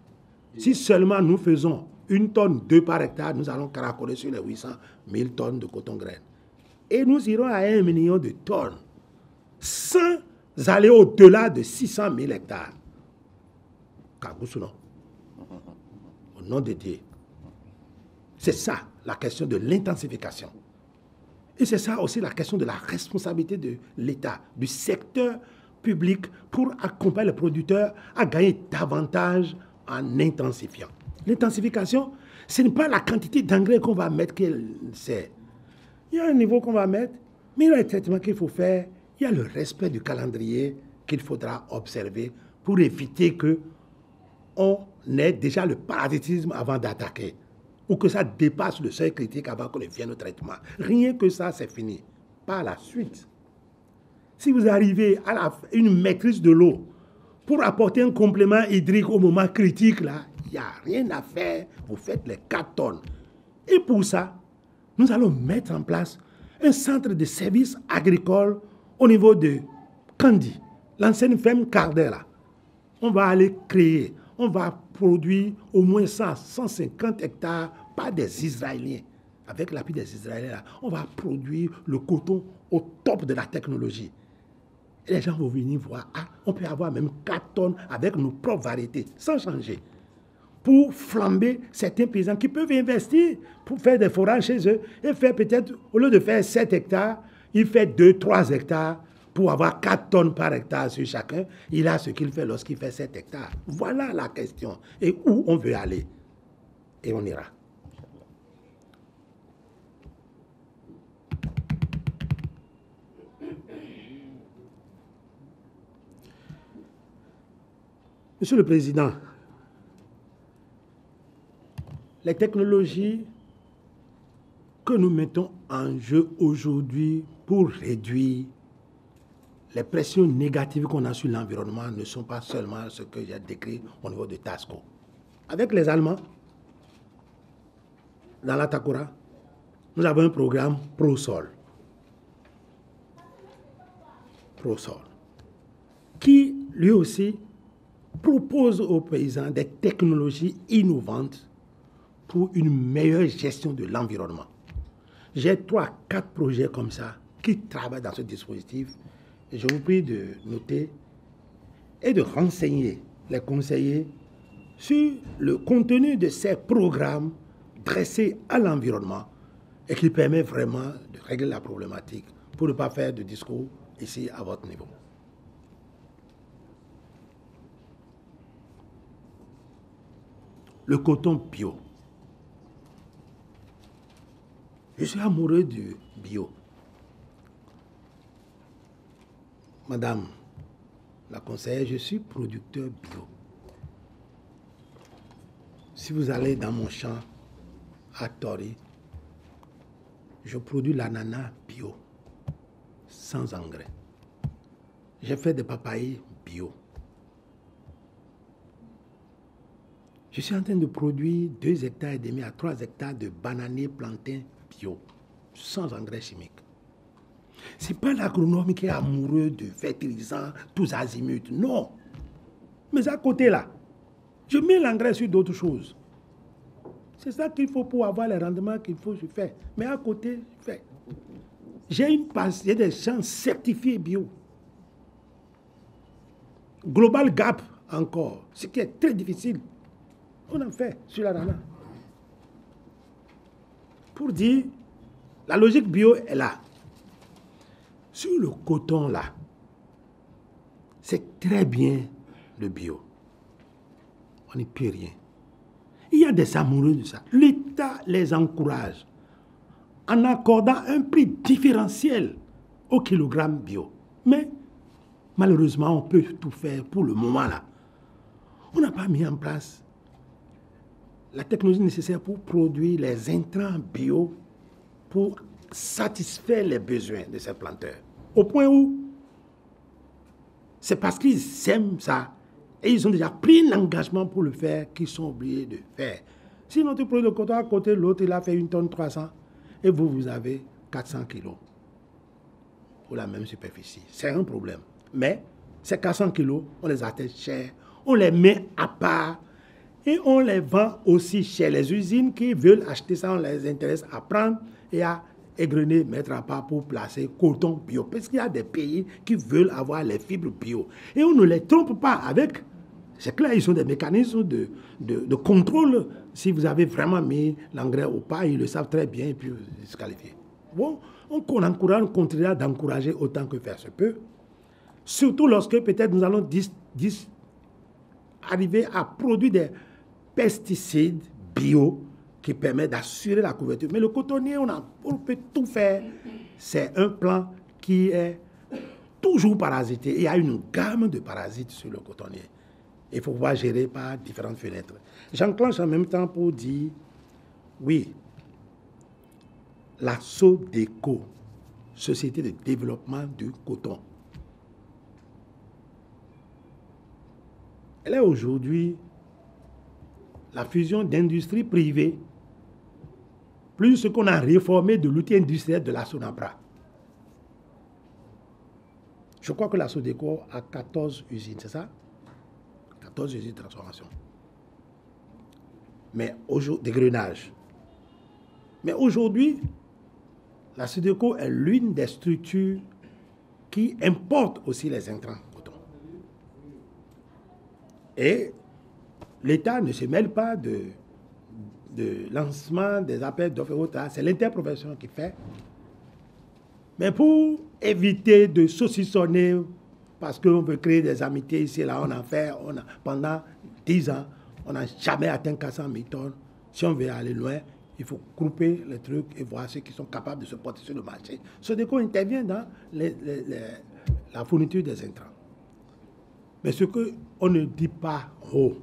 Si seulement nous faisons 1 tonne 2 par hectare, nous allons caracoler sur les 800 000 tonnes de coton-graine. Et nous irons à 1 million de tonnes, sans aller au-delà de 600 000 hectares. Kagousounon, au nom de Dieu. C'est ça, la question de l'intensification. Et c'est ça aussi la question de la responsabilité de l'État, du secteur public, pour accompagner les producteurs à gagner davantage en intensifiant. L'intensification, ce n'est pas la quantité d'engrais qu'on va mettre qu'elle sert. Il y a un niveau qu'on va mettre, mais il y a le traitement qu'il faut faire, il y a le respect du calendrier qu'il faudra observer pour éviter qu'on ait déjà le parasitisme avant d'attaquer, ou que ça dépasse le seuil critique avant qu'on ne vienne au traitement. Rien que ça, c'est fini. Par la suite, si vous arrivez à une maîtrise de l'eau pour apporter un complément hydrique au moment critique, là, Il n'y a rien à faire, vous faites les 4 tonnes. Et pour ça, nous allons mettre en place un centre de services agricoles au niveau de Kandi, l'ancienne ferme Cardera. On va aller créer, on va produire au moins 150 hectares par des Israéliens. Avec l'appui des Israéliens, on va produire le coton au top de la technologie. Et les gens vont venir voir, on peut avoir même 4 tonnes avec nos propres variétés, sans changer. Pour flamber certains paysans qui peuvent investir pour faire des forages chez eux et faire peut-être, au lieu de faire 7 hectares, il fait 2-3 hectares pour avoir 4 tonnes par hectare sur chacun. Il a ce qu'il fait lorsqu'il fait 7 hectares. Voilà la question. Et où on veut aller. Et on ira. Monsieur le Président, les technologies que nous mettons en jeu aujourd'hui pour réduire les pressions négatives qu'on a sur l'environnement ne sont pas seulement ce que j'ai décrit au niveau de TASCO. Avec les Allemands, dans la Takura, nous avons un programme ProSol, qui lui aussi propose aux paysans des technologies innovantes pour une meilleure gestion de l'environnement. J'ai 3-4 projets comme ça qui travaillent dans ce dispositif. Et je vous prie de noter et de renseigner les conseillers sur le contenu de ces programmes dressés à l'environnement et qui permet vraiment de régler la problématique pour ne pas faire de discours ici à votre niveau. Le coton bio. Je suis amoureux du bio. Madame la conseillère, je suis producteur bio. Si vous allez dans mon champ à Tori, je produis l'ananas bio, sans engrais. J'ai fait des papayes bio. Je suis en train de produire 2,5 hectares à 3 hectares de bananiers plantains bio, sans engrais chimiques. Ce n'est pas l'agronome qui est amoureux de fertilisants tous azimuts, non. Mais à côté là, je mets l'engrais sur d'autres choses. C'est ça qu'il faut pour avoir les rendements qu'il faut, je fais. Mais à côté, je fais. J'ai des champs certifiés bio. Global Gap encore, ce qui est très difficile. On en fait sur la rana. Pour dire, la logique bio est là. Sur le coton là, c'est très bien le bio. On n'y peut rien. Il y a des amoureux de ça. L'État les encourage en accordant un prix différentiel au kilogramme bio. Mais malheureusement, on peut tout faire pour le moment là. On n'a pas mis en place la technologie nécessaire pour produire les intrants bio pour satisfaire les besoins de ces planteurs. Au point où c'est parce qu'ils aiment ça et ils ont déjà pris un engagement pour le faire qu'ils sont obligés de faire. Si notre produit de coton à côté, l'autre il a fait 1 tonne 300 et vous avez 400 kilos pour la même superficie. C'est un problème. Mais ces 400 kilos, on les achète cher, on les met à part et on les vend aussi chez les usines qui veulent acheter ça, on les intéresse à prendre et à égrener, mettre à part pour placer coton bio. Parce qu'il y a des pays qui veulent avoir les fibres bio. Et on ne les trompe pas avec... C'est clair, ils ont des mécanismes de contrôle. Si vous avez vraiment mis l'engrais au pas, ils le savent très bien et puis ils se qualifient. Bon, on continuera d'encourager autant que faire se peut. Surtout lorsque peut-être nous allons arriver à produire des pesticides bio qui permettent d'assurer la couverture. Mais le cotonnier, on peut tout faire. C'est un plan qui est toujours parasité. Il y a une gamme de parasites sur le cotonnier. Il faut pouvoir gérer par différentes fenêtres. J'enclenche en même temps pour dire, oui, la SODECO, Société de développement du coton, elle est aujourd'hui la fusion d'industries privées, plus ce qu'on a réformé de l'outil industriel de la Sonabra. Je crois que la Sodeco a 14 usines, c'est ça? 14 usines de transformation. Mais aujourd'hui, d'égrenage. Mais aujourd'hui, la Sodeco est l'une des structures qui importe aussi les intrants coton. Et l'État ne se mêle pas de lancement des appels d'offres, c'est l'interprofession qui fait. Mais pour éviter de saucissonner, parce qu'on veut créer des amitiés ici et là, on en fait, pendant 10 ans, on n'a jamais atteint 400 000 tonnes. Si on veut aller loin, il faut grouper les trucs et voir ceux qui sont capables de se porter sur le marché. Sodeco intervient dans la fourniture des intrants. Mais ce qu'on ne dit pas haut,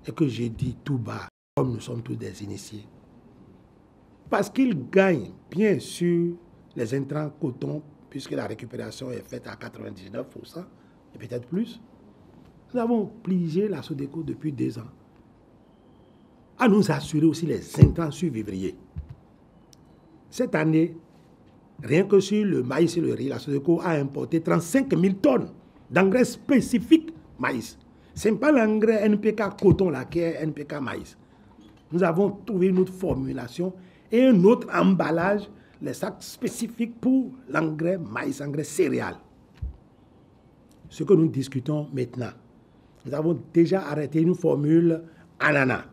et que j'ai dit tout bas, comme nous sommes tous des initiés, parce qu'ils gagnent bien sûr les intrants coton, puisque la récupération est faite à 99% et peut-être plus. Nous avons obligé la Sodeco depuis 2 ans à nous assurer aussi les intrants survivriers. Cette année, rien que sur le maïs et le riz, la Sodeco a importé 35 000 tonnes d'engrais spécifiques maïs. Ce n'est pas l'engrais NPK coton là qui est NPK maïs. Nous avons trouvé une autre formulation et un autre emballage, les sacs spécifiques pour l'engrais maïs, engrais céréales. Ce que nous discutons maintenant, nous avons déjà arrêté une formule ananas.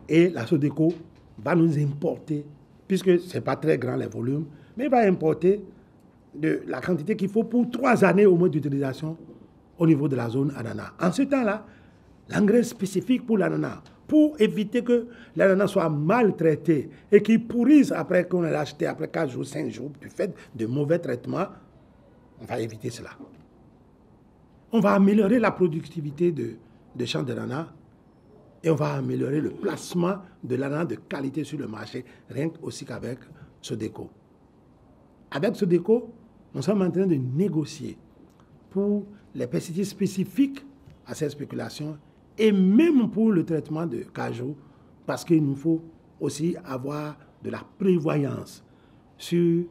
Et la Sodeco va nous importer, puisque ce n'est pas très grand les volumes, mais il va importer de la quantité qu'il faut pour 3 années au moins d'utilisation au niveau de la zone ananas. En ce temps-là, l'engrais spécifique pour l'ananas, pour éviter que l'ananas soit maltraité et qu'il pourrisse après qu'on l'a acheté, après 4 jours, 5 jours, du fait de mauvais traitements, on va éviter cela. On va améliorer la productivité de champs d'ananas et on va améliorer le placement de l'ananas de qualité sur le marché, rien aussi qu'avec Sodeco. Avec Sodeco, nous sommes en train de négocier pour les pesticides spécifiques à ces spéculations et même pour le traitement de cajou, parce qu'il nous faut aussi avoir de la prévoyance sur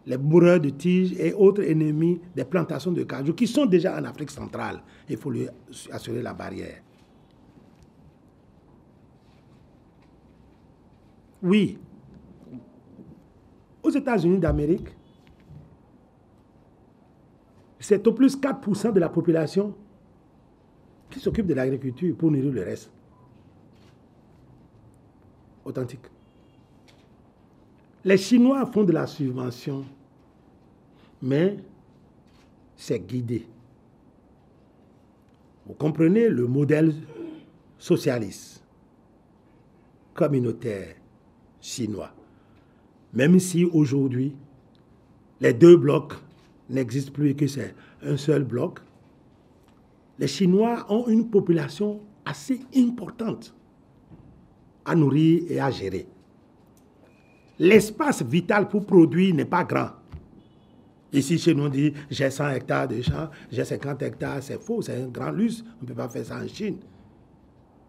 les bourreurs de tiges et autres ennemis des plantations de cajou qui sont déjà en Afrique centrale. Il faut lui assurer la barrière. Oui, aux États-Unis d'Amérique, c'est au plus 4% de la population qui s'occupe de l'agriculture pour nourrir le reste. Authentique. Les Chinois font de la subvention, mais c'est guidé. Vous comprenez le modèle socialiste, communautaire, chinois. Même si aujourd'hui, les 2 blocs n'existent plus et que c'est un seul bloc, les Chinois ont une population assez importante à nourrir et à gérer. L'espace vital pour produire n'est pas grand. Ici, chez nous, on dit j'ai 100 hectares de champs, j'ai 50 hectares, c'est faux, c'est un grand luxe. On ne peut pas faire ça en Chine.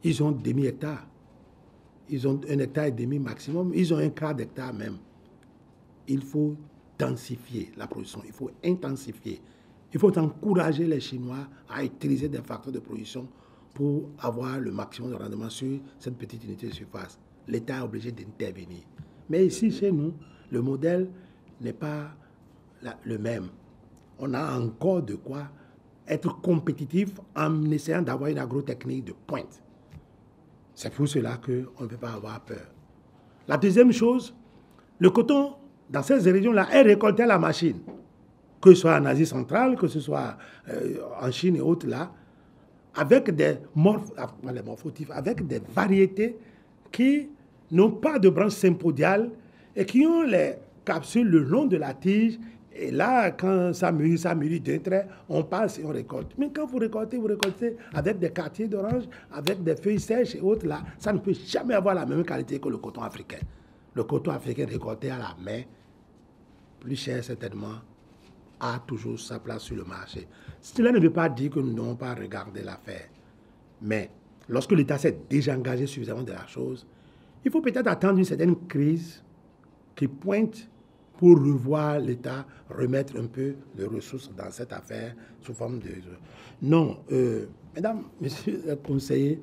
Ils ont demi-hectare. Ils ont 1,5 hectare maximum. Ils ont 1/4 d'hectare même. Il faut densifier la production. Il faut intensifier. Il faut encourager les Chinois à utiliser des facteurs de production pour avoir le maximum de rendement sur cette petite unité de surface. L'État est obligé d'intervenir. Mais ici, chez nous, le modèle n'est pas le même. On a encore de quoi être compétitif en essayant d'avoir une agrotechnique de pointe. C'est pour cela qu'on ne peut pas avoir peur. La deuxième chose, le coton, dans ces régions-là, est récolté à la machine. Que ce soit en Asie centrale, que ce soit en Chine et autres là, avec des morphotypes, avec des variétés qui n'ont pas de branches sympodiales et qui ont les capsules le long de la tige. Et là, quand ça mûrit d'un trait, on passe et on récolte. Mais quand vous récoltez avec des quartiers d'orange, avec des feuilles sèches et autres là, ça ne peut jamais avoir la même qualité que le coton africain. Le coton africain récolté à la main, plus cher certainement, a toujours sa place sur le marché. Cela ne veut pas dire que nous n'avons pas regardé l'affaire. Mais lorsque l'État s'est déjà engagé suffisamment de la chose, il faut peut-être attendre une certaine crise qui pointe pour revoir l'État, remettre un peu de ressources dans cette affaire sous forme de... Non, mesdames, messieurs les conseillers,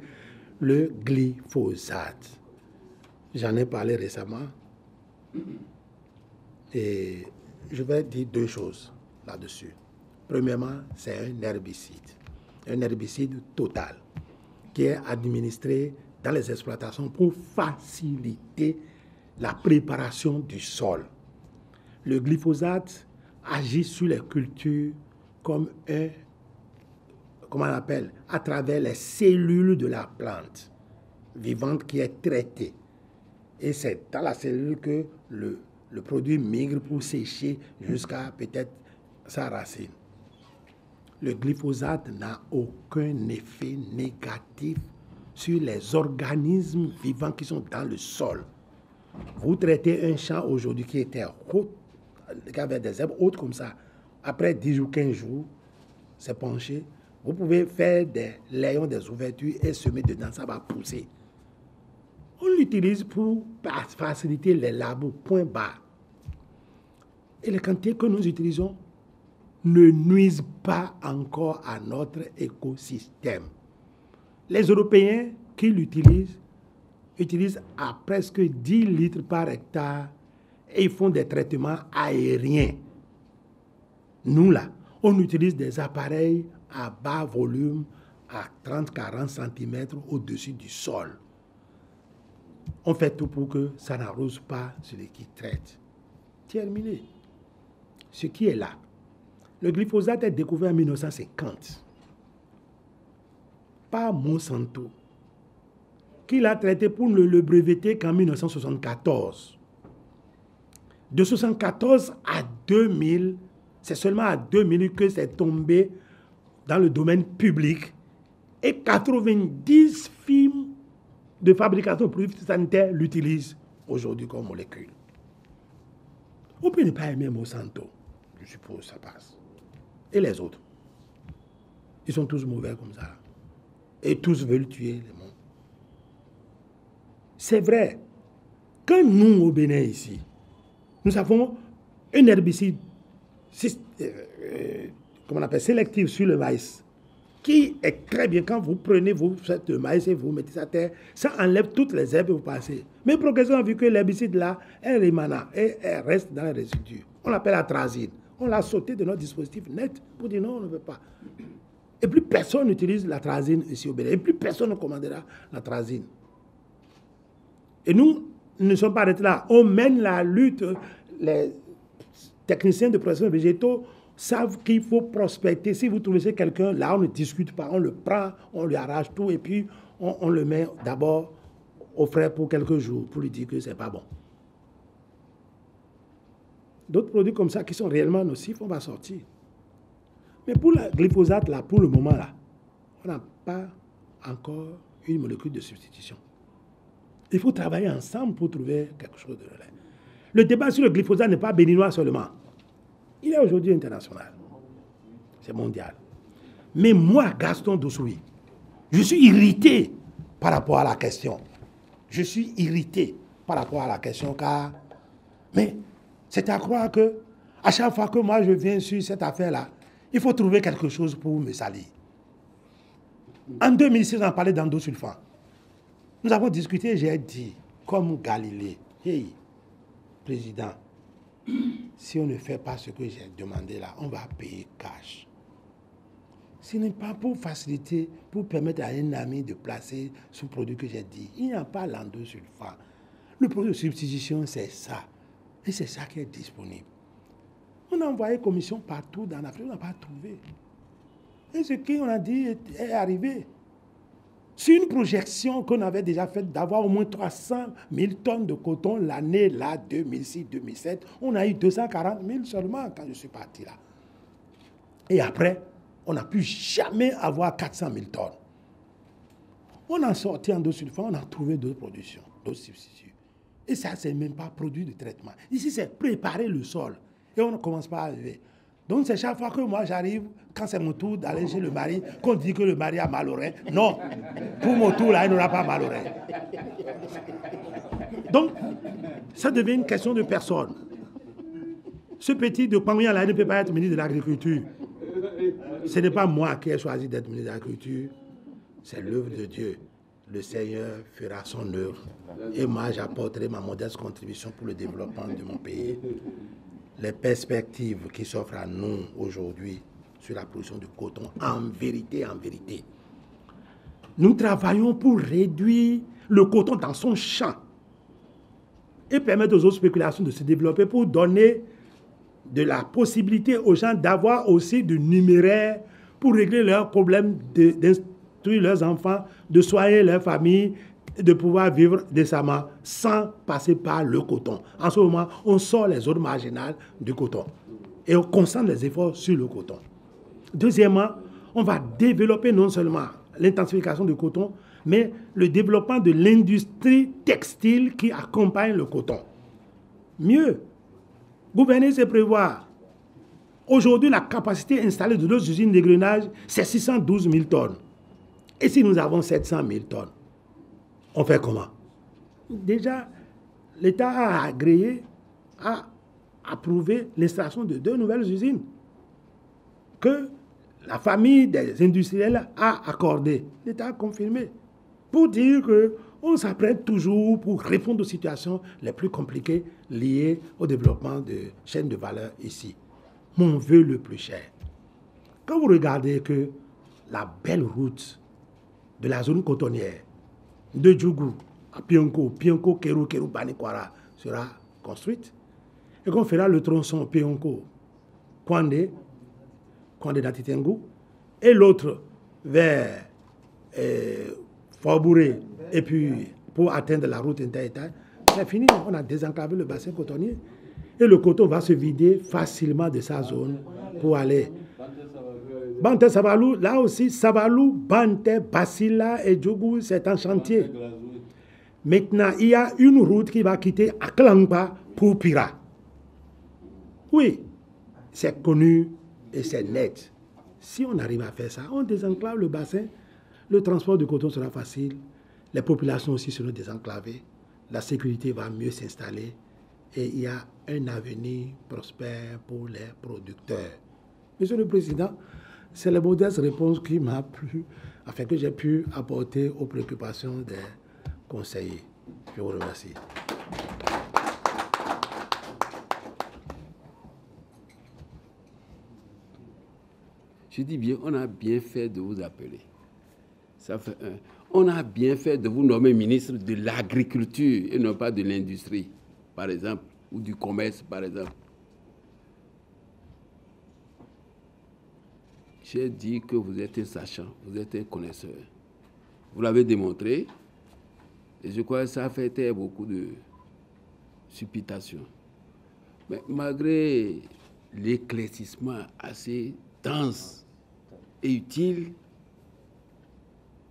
le glyphosate, j'en ai parlé récemment et je vais dire deux choses là-dessus. Premièrement, c'est un herbicide total qui est administré dans les exploitations pour faciliter la préparation du sol. Le glyphosate agit sur les cultures comme comment on appelle, à travers les cellules de la plante vivante qui est traitée. Et c'est dans la cellule que le produit migre pour sécher jusqu'à peut-être sa racine. Le glyphosate n'a aucun effet négatif sur les organismes vivants qui sont dans le sol. Vous traitez un champ aujourd'hui qui était haut, qui avait des herbes hautes comme ça. Après 10 ou 15 jours, c'est penché. Vous pouvez faire des layons, des ouvertures et semer dedans, ça va pousser. On l'utilise pour faciliter les labos, point barre. Et les quantités que nous utilisons ne nuisent pas encore à notre écosystème. Les Européens qui l'utilisent utilisent à presque 10 litres par hectare et ils font des traitements aériens. Nous, là, on utilise des appareils à bas volume, à 30-40 cm au-dessus du sol. On fait tout pour que ça n'arrose pas celui qui traite. Terminé. Ce qui est là. Le glyphosate est découvert en 1950 par Monsanto, qui l'a traité pour ne le breveter qu'en 1974. De 1974 à 2000, c'est seulement à 2000 que c'est tombé dans le domaine public et 90 firmes de fabrication de produits sanitaires l'utilisent aujourd'hui comme molécule. On peut ne pas aimer Monsanto, je suppose, ça passe. Et les autres, ils sont tous mauvais comme ça. Et tous veulent tuer le monde. C'est vrai. Quand nous, au Bénin, ici, nous avons un herbicide comment on appelle, sélectif sur le maïs, qui est très bien. Quand vous prenez, vous faites le maïs et vous mettez ça à terre, ça enlève toutes les herbes et vous passez. Mais progressivement, vu que l'herbicide là est rémanent et elle reste dans les résidus, on l'appelle atrazine. On l'a sauté de notre dispositif net pour dire non, on ne veut pas. Et plus personne n'utilise l'atrazine ici au Bénin. Et plus personne ne commandera l'atrazine. Et nous ne sommes pas arrêtés là. On mène la lutte. Les techniciens de protection végétaux savent qu'il faut prospecter. Si vous trouvez quelqu'un, là, on ne discute pas. On le prend, on lui arrache tout et puis on le met d'abord au frais pour quelques jours pour lui dire que ce n'est pas bon. D'autres produits comme ça qui sont réellement nocifs, on va sortir. Mais pour le glyphosate, là, pour le moment, là, on n'a pas encore une molécule de substitution. Il faut travailler ensemble pour trouver quelque chose de relais. Le débat sur le glyphosate n'est pas béninois seulement. Il est aujourd'hui international. C'est mondial. Mais moi, Gaston Dossoui, je suis irrité par rapport à la question. Je suis irrité par rapport à la question car... Mais c'est à croire que à chaque fois que moi je viens sur cette affaire-là, il faut trouver quelque chose pour me salir. En 2006, on a parlé d'endosulfan. Nous avons discuté, j'ai dit, comme Galilée, hey, président, si on ne fait pas ce que j'ai demandé là, on va payer cash. Ce n'est pas pour faciliter, pour permettre à un ami de placer ce produit que j'ai dit. Il n'y a pas l'endosulfan. Le produit de substitution, c'est ça. Et c'est ça qui est disponible. On a envoyé commission partout dans l'Afrique, on n'a pas trouvé. Et ce qu'on a dit est arrivé. C'est une projection qu'on avait déjà faite d'avoir au moins 300 000 tonnes de coton l'année là, 2006-2007. On a eu 240 000 seulement quand je suis parti là. Et après, on n'a pu jamais avoir 400 000 tonnes. On a sorti en dosulfan, on a trouvé d'autres productions, d'autres substituts. Et ça, c'est même pas produit de traitement. Ici, c'est préparer le sol. Et on ne commence pas à arriver. Donc c'est chaque fois que moi j'arrive, quand c'est mon tour d'aller chez le mari, qu'on dit que le mari a mal oreille. Non, pour mon tour là, il n'aura pas mal oreille. Donc, ça devient une question de personne. Ce petit de Kwangya là, il ne peut pas être ministre de l'Agriculture. Ce n'est pas moi qui ai choisi d'être ministre de l'Agriculture, c'est l'œuvre de Dieu. Le Seigneur fera son œuvre. Et moi, j'apporterai ma modeste contribution pour le développement de mon pays. Les perspectives qui s'offrent à nous aujourd'hui sur la production de coton, en vérité, nous travaillons pour réduire le coton dans son champ et permettre aux autres spéculations de se développer pour donner de la possibilité aux gens d'avoir aussi du numéraire pour régler leurs problèmes, d'instruire leurs enfants, de soigner leur famille, de pouvoir vivre décemment sans passer par le coton. En ce moment, on sort les zones marginales du coton et on concentre les efforts sur le coton. Deuxièmement, on va développer non seulement l'intensification du coton, mais le développement de l'industrie textile qui accompagne le coton. Mieux, gouverner, c'est prévoir. Aujourd'hui, la capacité installée de nos usines d'égrenage, c'est 612 000 tonnes. Et si nous avons 700 000 tonnes, on fait comment? Déjà, l'État a agréé, a approuvé l'installation de 2 nouvelles usines que la famille des industriels a accordées. L'État a confirmé pour dire qu'on s'apprête toujours pour répondre aux situations les plus compliquées liées au développement de chaînes de valeur ici. Mon vœu le plus cher. Quand vous regardez que la belle route de la zone cotonnière de Djougou à Pionko, Keru, Banikwara sera construite et qu'on fera le tronçon Pionko, Kwande Datitengu et l'autre vers Fort-Bourré et puis pour atteindre la route inter-État, c'est fini, on a désenclavé le bassin cotonnier et le coton va se vider facilement de sa zone pour aller Bante Sabalou, là aussi, Sabalou, Bante, Basila et Djougou, c'est un chantier. Maintenant, il y a une route qui va quitter Aklangba pour Pira. Oui, c'est connu et c'est net. Si on arrive à faire ça, on désenclave le bassin, le transport du coton sera facile, les populations aussi seront désenclavées, la sécurité va mieux s'installer et il y a un avenir prospère pour les producteurs. Monsieur le Président, c'est la modeste réponse qui m'a plu, afin que j'ai pu apporter aux préoccupations des conseillers. Je vous remercie. Je dis bien, on a bien fait de vous appeler. Ça fait un. On a bien fait de vous nommer ministre de l'Agriculture et non pas de l'Industrie, par exemple, ou du Commerce, par exemple. J'ai dit que vous êtes un sachant, vous êtes un connaisseur. Vous l'avez démontré, et je crois que ça a fait beaucoup de supputation. Mais malgré l'éclaircissement assez dense et utile,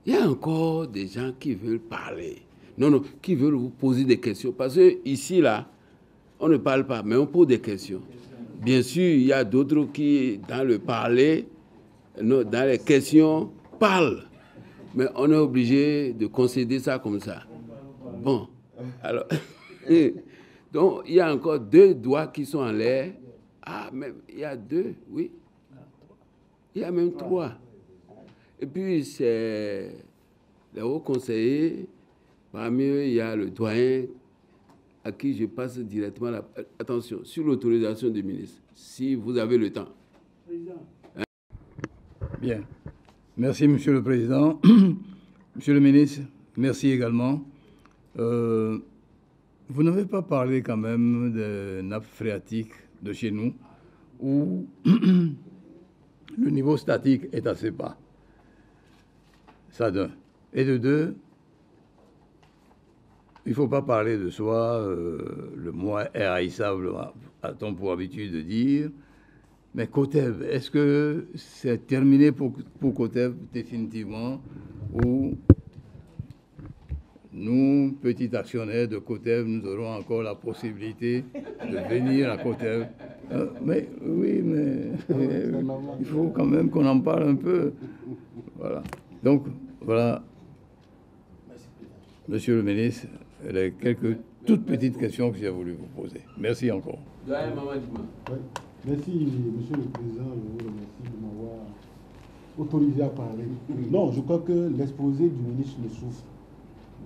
il y a encore des gens qui veulent parler. Non, qui veulent vous poser des questions. Parce que ici, là, on ne parle pas, mais on pose des questions. Bien sûr, il y a d'autres qui, dans le parler, dans les questions, parlent. Mais on est obligé de concéder ça comme ça. Bon, alors, donc il y a encore 2 doigts qui sont en l'air. Ah, même, il y a 2, oui. Il y a même 3. Et puis, c'est les hauts conseillers. Parmi eux, il y a le doyen à qui je passe directement la... Attention, sur l'autorisation du ministre, si vous avez le temps. Bien. Merci, Monsieur le Président. Monsieur le ministre, merci également. Vous n'avez pas parlé quand même des nappes phréatiques de chez nous, où le niveau statique est assez bas. Ça d'un. Et de 2, il ne faut pas parler de soi, le moins haïssable, a-t-on pour habitude de dire. Mais Cotev, est-ce que c'est terminé pour Cotev définitivement, ou nous, petits actionnaires de Cotev, nous aurons encore la possibilité de venir à Cotev Mais oui, mais il faut quand même qu'on en parle un peu. Voilà. Donc, voilà. Monsieur le ministre, il y a quelques toutes petites questions que j'ai voulu vous poser. Merci encore. Merci, Monsieur le Président. Je vous remercie de m'avoir autorisé à parler. Non, je crois que l'exposé du ministre ne souffre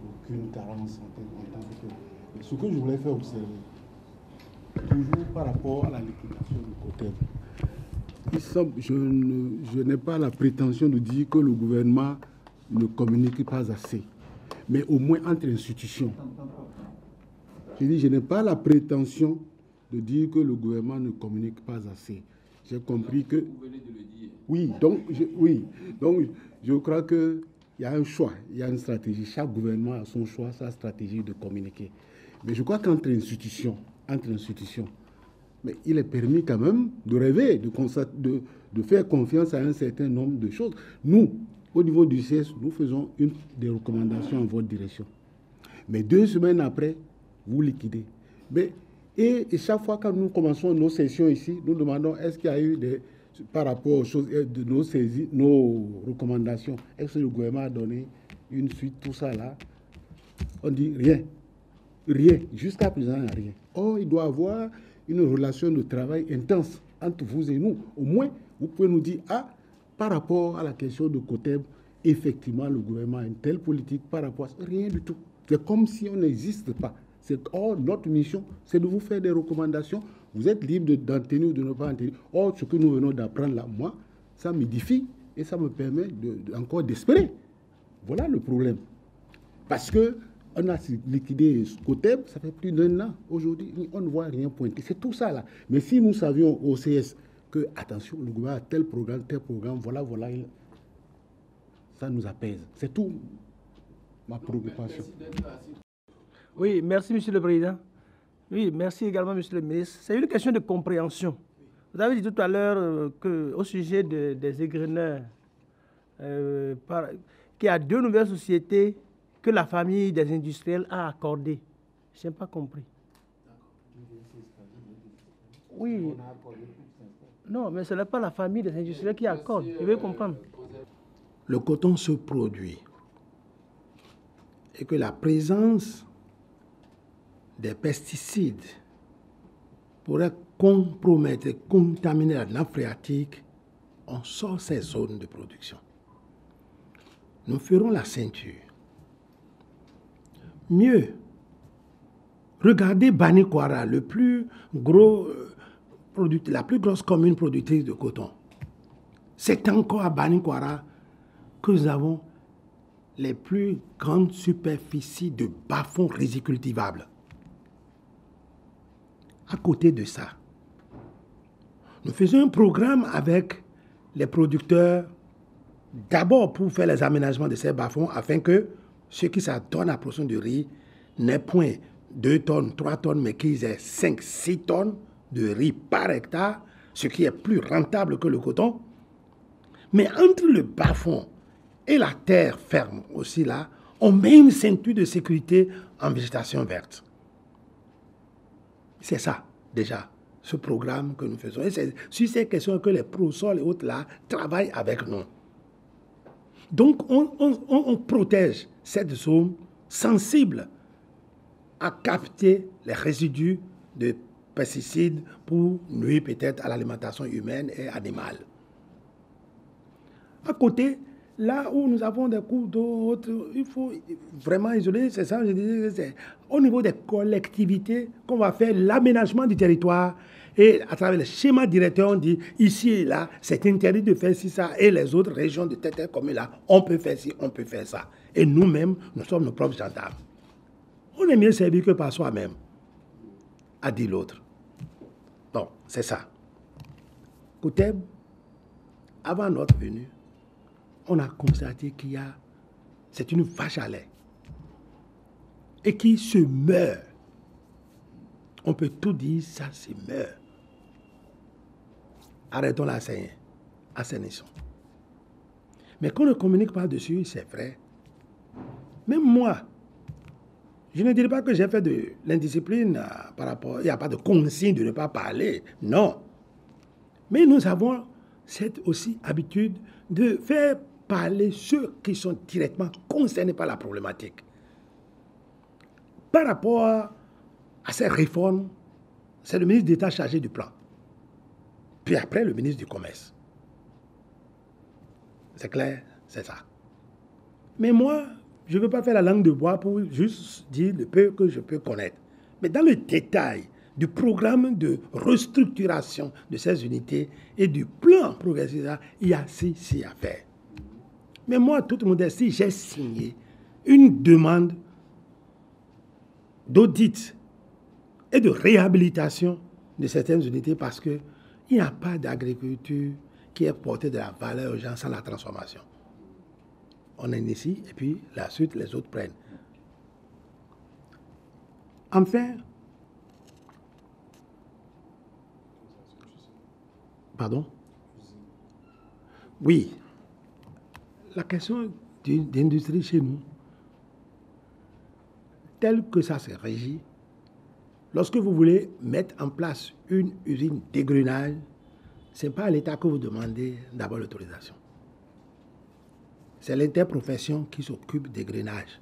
d'aucune carence en tant que tel. Mais ce que je voulais faire observer, toujours par rapport à la liquidation du COTEB, je n'ai pas la prétention de dire que le gouvernement ne communique pas assez, mais au moins entre institutions. Je dis, je n'ai pas la prétention de dire que le gouvernement ne communique pas assez. J'ai compris que... Vous venez de le dire. Oui, donc je crois qu'il y a un choix, il y a une stratégie. Chaque gouvernement a son choix, sa stratégie de communiquer. Mais je crois qu'entre institutions, mais il est permis quand même de rêver, de faire confiance à un certain nombre de choses. Nous, au niveau du CS, nous faisons des recommandations en votre direction. Mais 2 semaines après, vous liquidez. Et chaque fois que nous commençons nos sessions ici, nous demandons est-ce qu'il y a eu par rapport aux choses de nos recommandations, est-ce que le gouvernement a donné une suite, tout ça là? On dit rien. Rien. Jusqu'à présent, il n'y a rien. Or, il doit y avoir une relation de travail intense entre vous et nous. Au moins, vous pouvez nous dire, par rapport à la question de COTEB, effectivement, le gouvernement a une telle politique par rapport à ça. Rien du tout. C'est comme si on n'existe pas. Or, notre mission, c'est de vous faire des recommandations. Vous êtes libre d'en tenir ou de ne pas en tenir. Or, ce que nous venons d'apprendre là, moi, ça m'édifie et ça me permet encore d'espérer. Voilà le problème. Parce que on a liquidé COTEB, ça fait plus d'1 an. Aujourd'hui, on ne voit rien pointer. C'est tout ça là. Mais si nous savions au CS que, attention, le gouvernement a tel programme, voilà, ça nous apaise. C'est tout ma préoccupation. Oui, merci, Monsieur le Président. Oui, merci également, Monsieur le Ministre. C'est une question de compréhension. Vous avez dit tout à l'heure qu'au sujet des égreneurs, qu'il y a 2 nouvelles sociétés que la famille des industriels a accordées. Je n'ai pas compris. Oui. Non, mais ce n'est pas la famille des industriels qui accorde. Je vais comprendre. Le coton se produit et que la présence des pesticides pourrait compromettre et contaminer la nappe phréatique, on sort ces zones de production. Nous ferons la ceinture. Mieux, regardez Banikwara, la plus grosse commune productrice de coton. C'est encore à Banikwara que nous avons les plus grandes superficies de bas-fonds rizicultivables. À côté de ça, nous faisons un programme avec les producteurs, d'abord pour faire les aménagements de ces bas-fonds, afin que ceux qui s'adonnent à la production de riz n'aient point 2 tonnes, 3 tonnes, mais qu'ils aient 5, 6 tonnes de riz par hectare, ce qui est plus rentable que le coton. Mais entre le bas-fond et la terre ferme aussi là, on met une ceinture de sécurité en végétation verte. C'est ça, déjà, ce programme que nous faisons. Et c'est sur ces questions que les ProSol et autres là travaillent avec nous. Donc, on protège cette zone sensible à capter les résidus de pesticides pour nuire peut-être à l'alimentation humaine et animale. À côté, là où nous avons des cours d'eau, il faut vraiment isoler, c'est ça, je disais, c'est au niveau des collectivités qu'on va faire l'aménagement du territoire et à travers le schéma directeur, on dit ici et là, c'est interdit de faire ci, ça, et les autres régions de tête comme là, on peut faire ci, on peut faire ça. Et nous-mêmes, nous sommes nos propres gendarmes. On est mieux servi que par soi-même, a dit l'autre. Bon, c'est ça. COTEB, avant notre venue, on a constaté qu'il y a, c'est une vache à lait et qui se meurt. On peut tout dire, ça se meurt. Arrêtons la saignée, assainissons. Mais qu'on ne communique pas dessus, c'est vrai. Même moi, Je ne dirais pas que j'ai fait de l'indiscipline par rapport... Il n'y a pas de consigne de ne pas parler. Non. Mais nous avons cette aussi habitude de faire parler ceux qui sont directement concernés par la problématique. Par rapport à ces réformes, c'est le ministre d'État chargé du plan. Puis après, le ministre du Commerce. C'est clair, c'est ça. Mais moi, je ne veux pas faire la langue de bois pour juste dire le peu que je peux connaître. Mais dans le détail du programme de restructuration de ces unités et du plan progressif, il y a ceci à faire. Mais moi, toute modestie, j'ai signé une demande d'audit et de réhabilitation de certaines unités parce qu'il n'y a pas d'agriculture qui est portée de la valeur aux gens sans la transformation. On initie et puis la suite, les autres prennent. Enfin, pardon? Oui, la question d'industrie chez nous, telle que ça se régit, lorsque vous voulez mettre en place une usine d'égrenage, ce n'est pas à l'État que vous demandez d'abord l'autorisation. C'est l'interprofession qui s'occupe d'égrenage,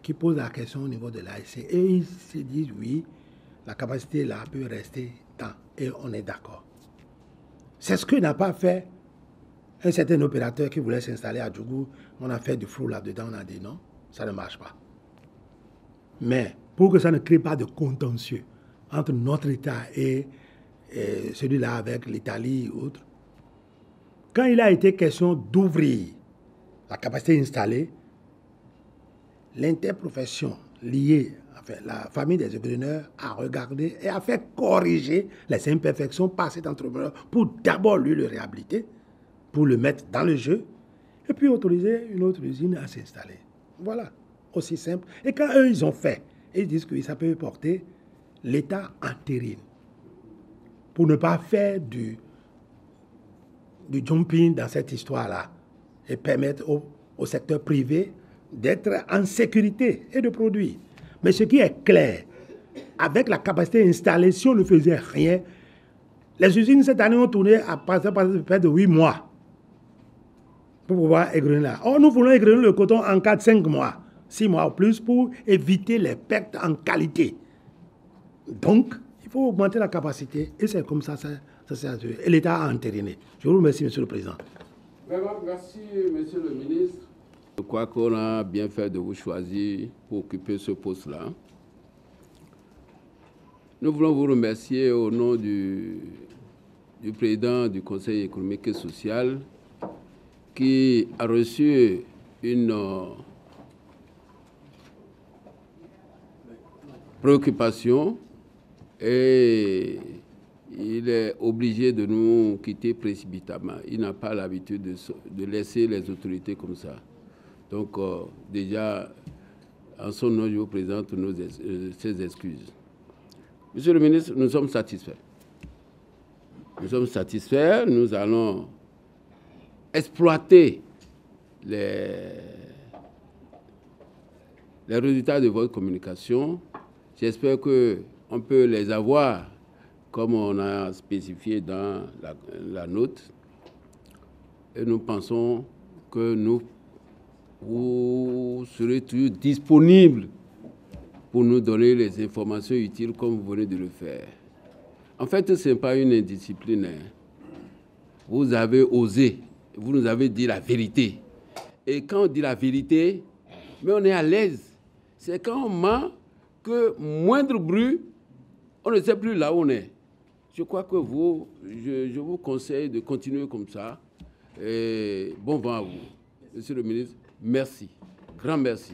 qui pose la question au niveau de l'AIC. Et ils se disent, oui, la capacité là peut rester tant. Et on est d'accord. C'est ce que n'a pas fait un certain opérateur qui voulait s'installer à Djougou. On a fait du flou là-dedans, on a dit non, ça ne marche pas. Mais pour que ça ne crée pas de contentieux entre notre État et celui-là avec l'Italie ou autre, quand il a été question d'ouvrir la capacité installée, l'interprofession liée, enfin, la famille des égreneurs a regardé et a fait corriger les imperfections par cet entrepreneur pour d'abord lui le réhabiliter, pour le mettre dans le jeu, et puis autoriser une autre usine à s'installer. Voilà, aussi simple. Et quand eux, ils ont fait, ils disent que ça peut porter, l'État entérine pour ne pas faire du jumping dans cette histoire-là et permettre au secteur privé d'être en sécurité et de produire. Mais ce qui est clair, avec la capacité installée, si on ne faisait rien, les usines cette année ont tourné à partir de près de 8 mois pour pouvoir égrener là. Or, nous voulons égrener le coton en 4-5 mois, 6 mois ou plus pour éviter les pertes en qualité. Donc, il faut augmenter la capacité et c'est comme ça s'est assuré. Et l'État a entériné. Je vous remercie, Monsieur le Président. Vraiment, merci, Monsieur le ministre. Je crois qu'on a bien fait de vous choisir pour occuper ce poste-là. Nous voulons vous remercier au nom du président du Conseil économique et social qui a reçu une préoccupation et il est obligé de nous quitter précipitamment. Il n'a pas l'habitude de laisser les autorités comme ça. Donc, déjà, en son nom, je vous présente ces excuses. Monsieur le ministre, nous sommes satisfaits. Nous sommes satisfaits. Nous allons exploiter les résultats de votre communication. J'espère qu'on peut les avoir comme on a spécifié dans la note. Et nous pensons que vous serez toujours disponible pour nous donner les informations utiles comme vous venez de le faire. En fait, ce n'est pas une indiscipline. Vous avez osé, vous nous avez dit la vérité. Et quand on dit la vérité, mais on est à l'aise. C'est quand on ment que moindre bruit, on ne sait plus là où on est. Je crois que je vous conseille de continuer comme ça. Et bon vent à vous. Monsieur le ministre, merci. Grand merci.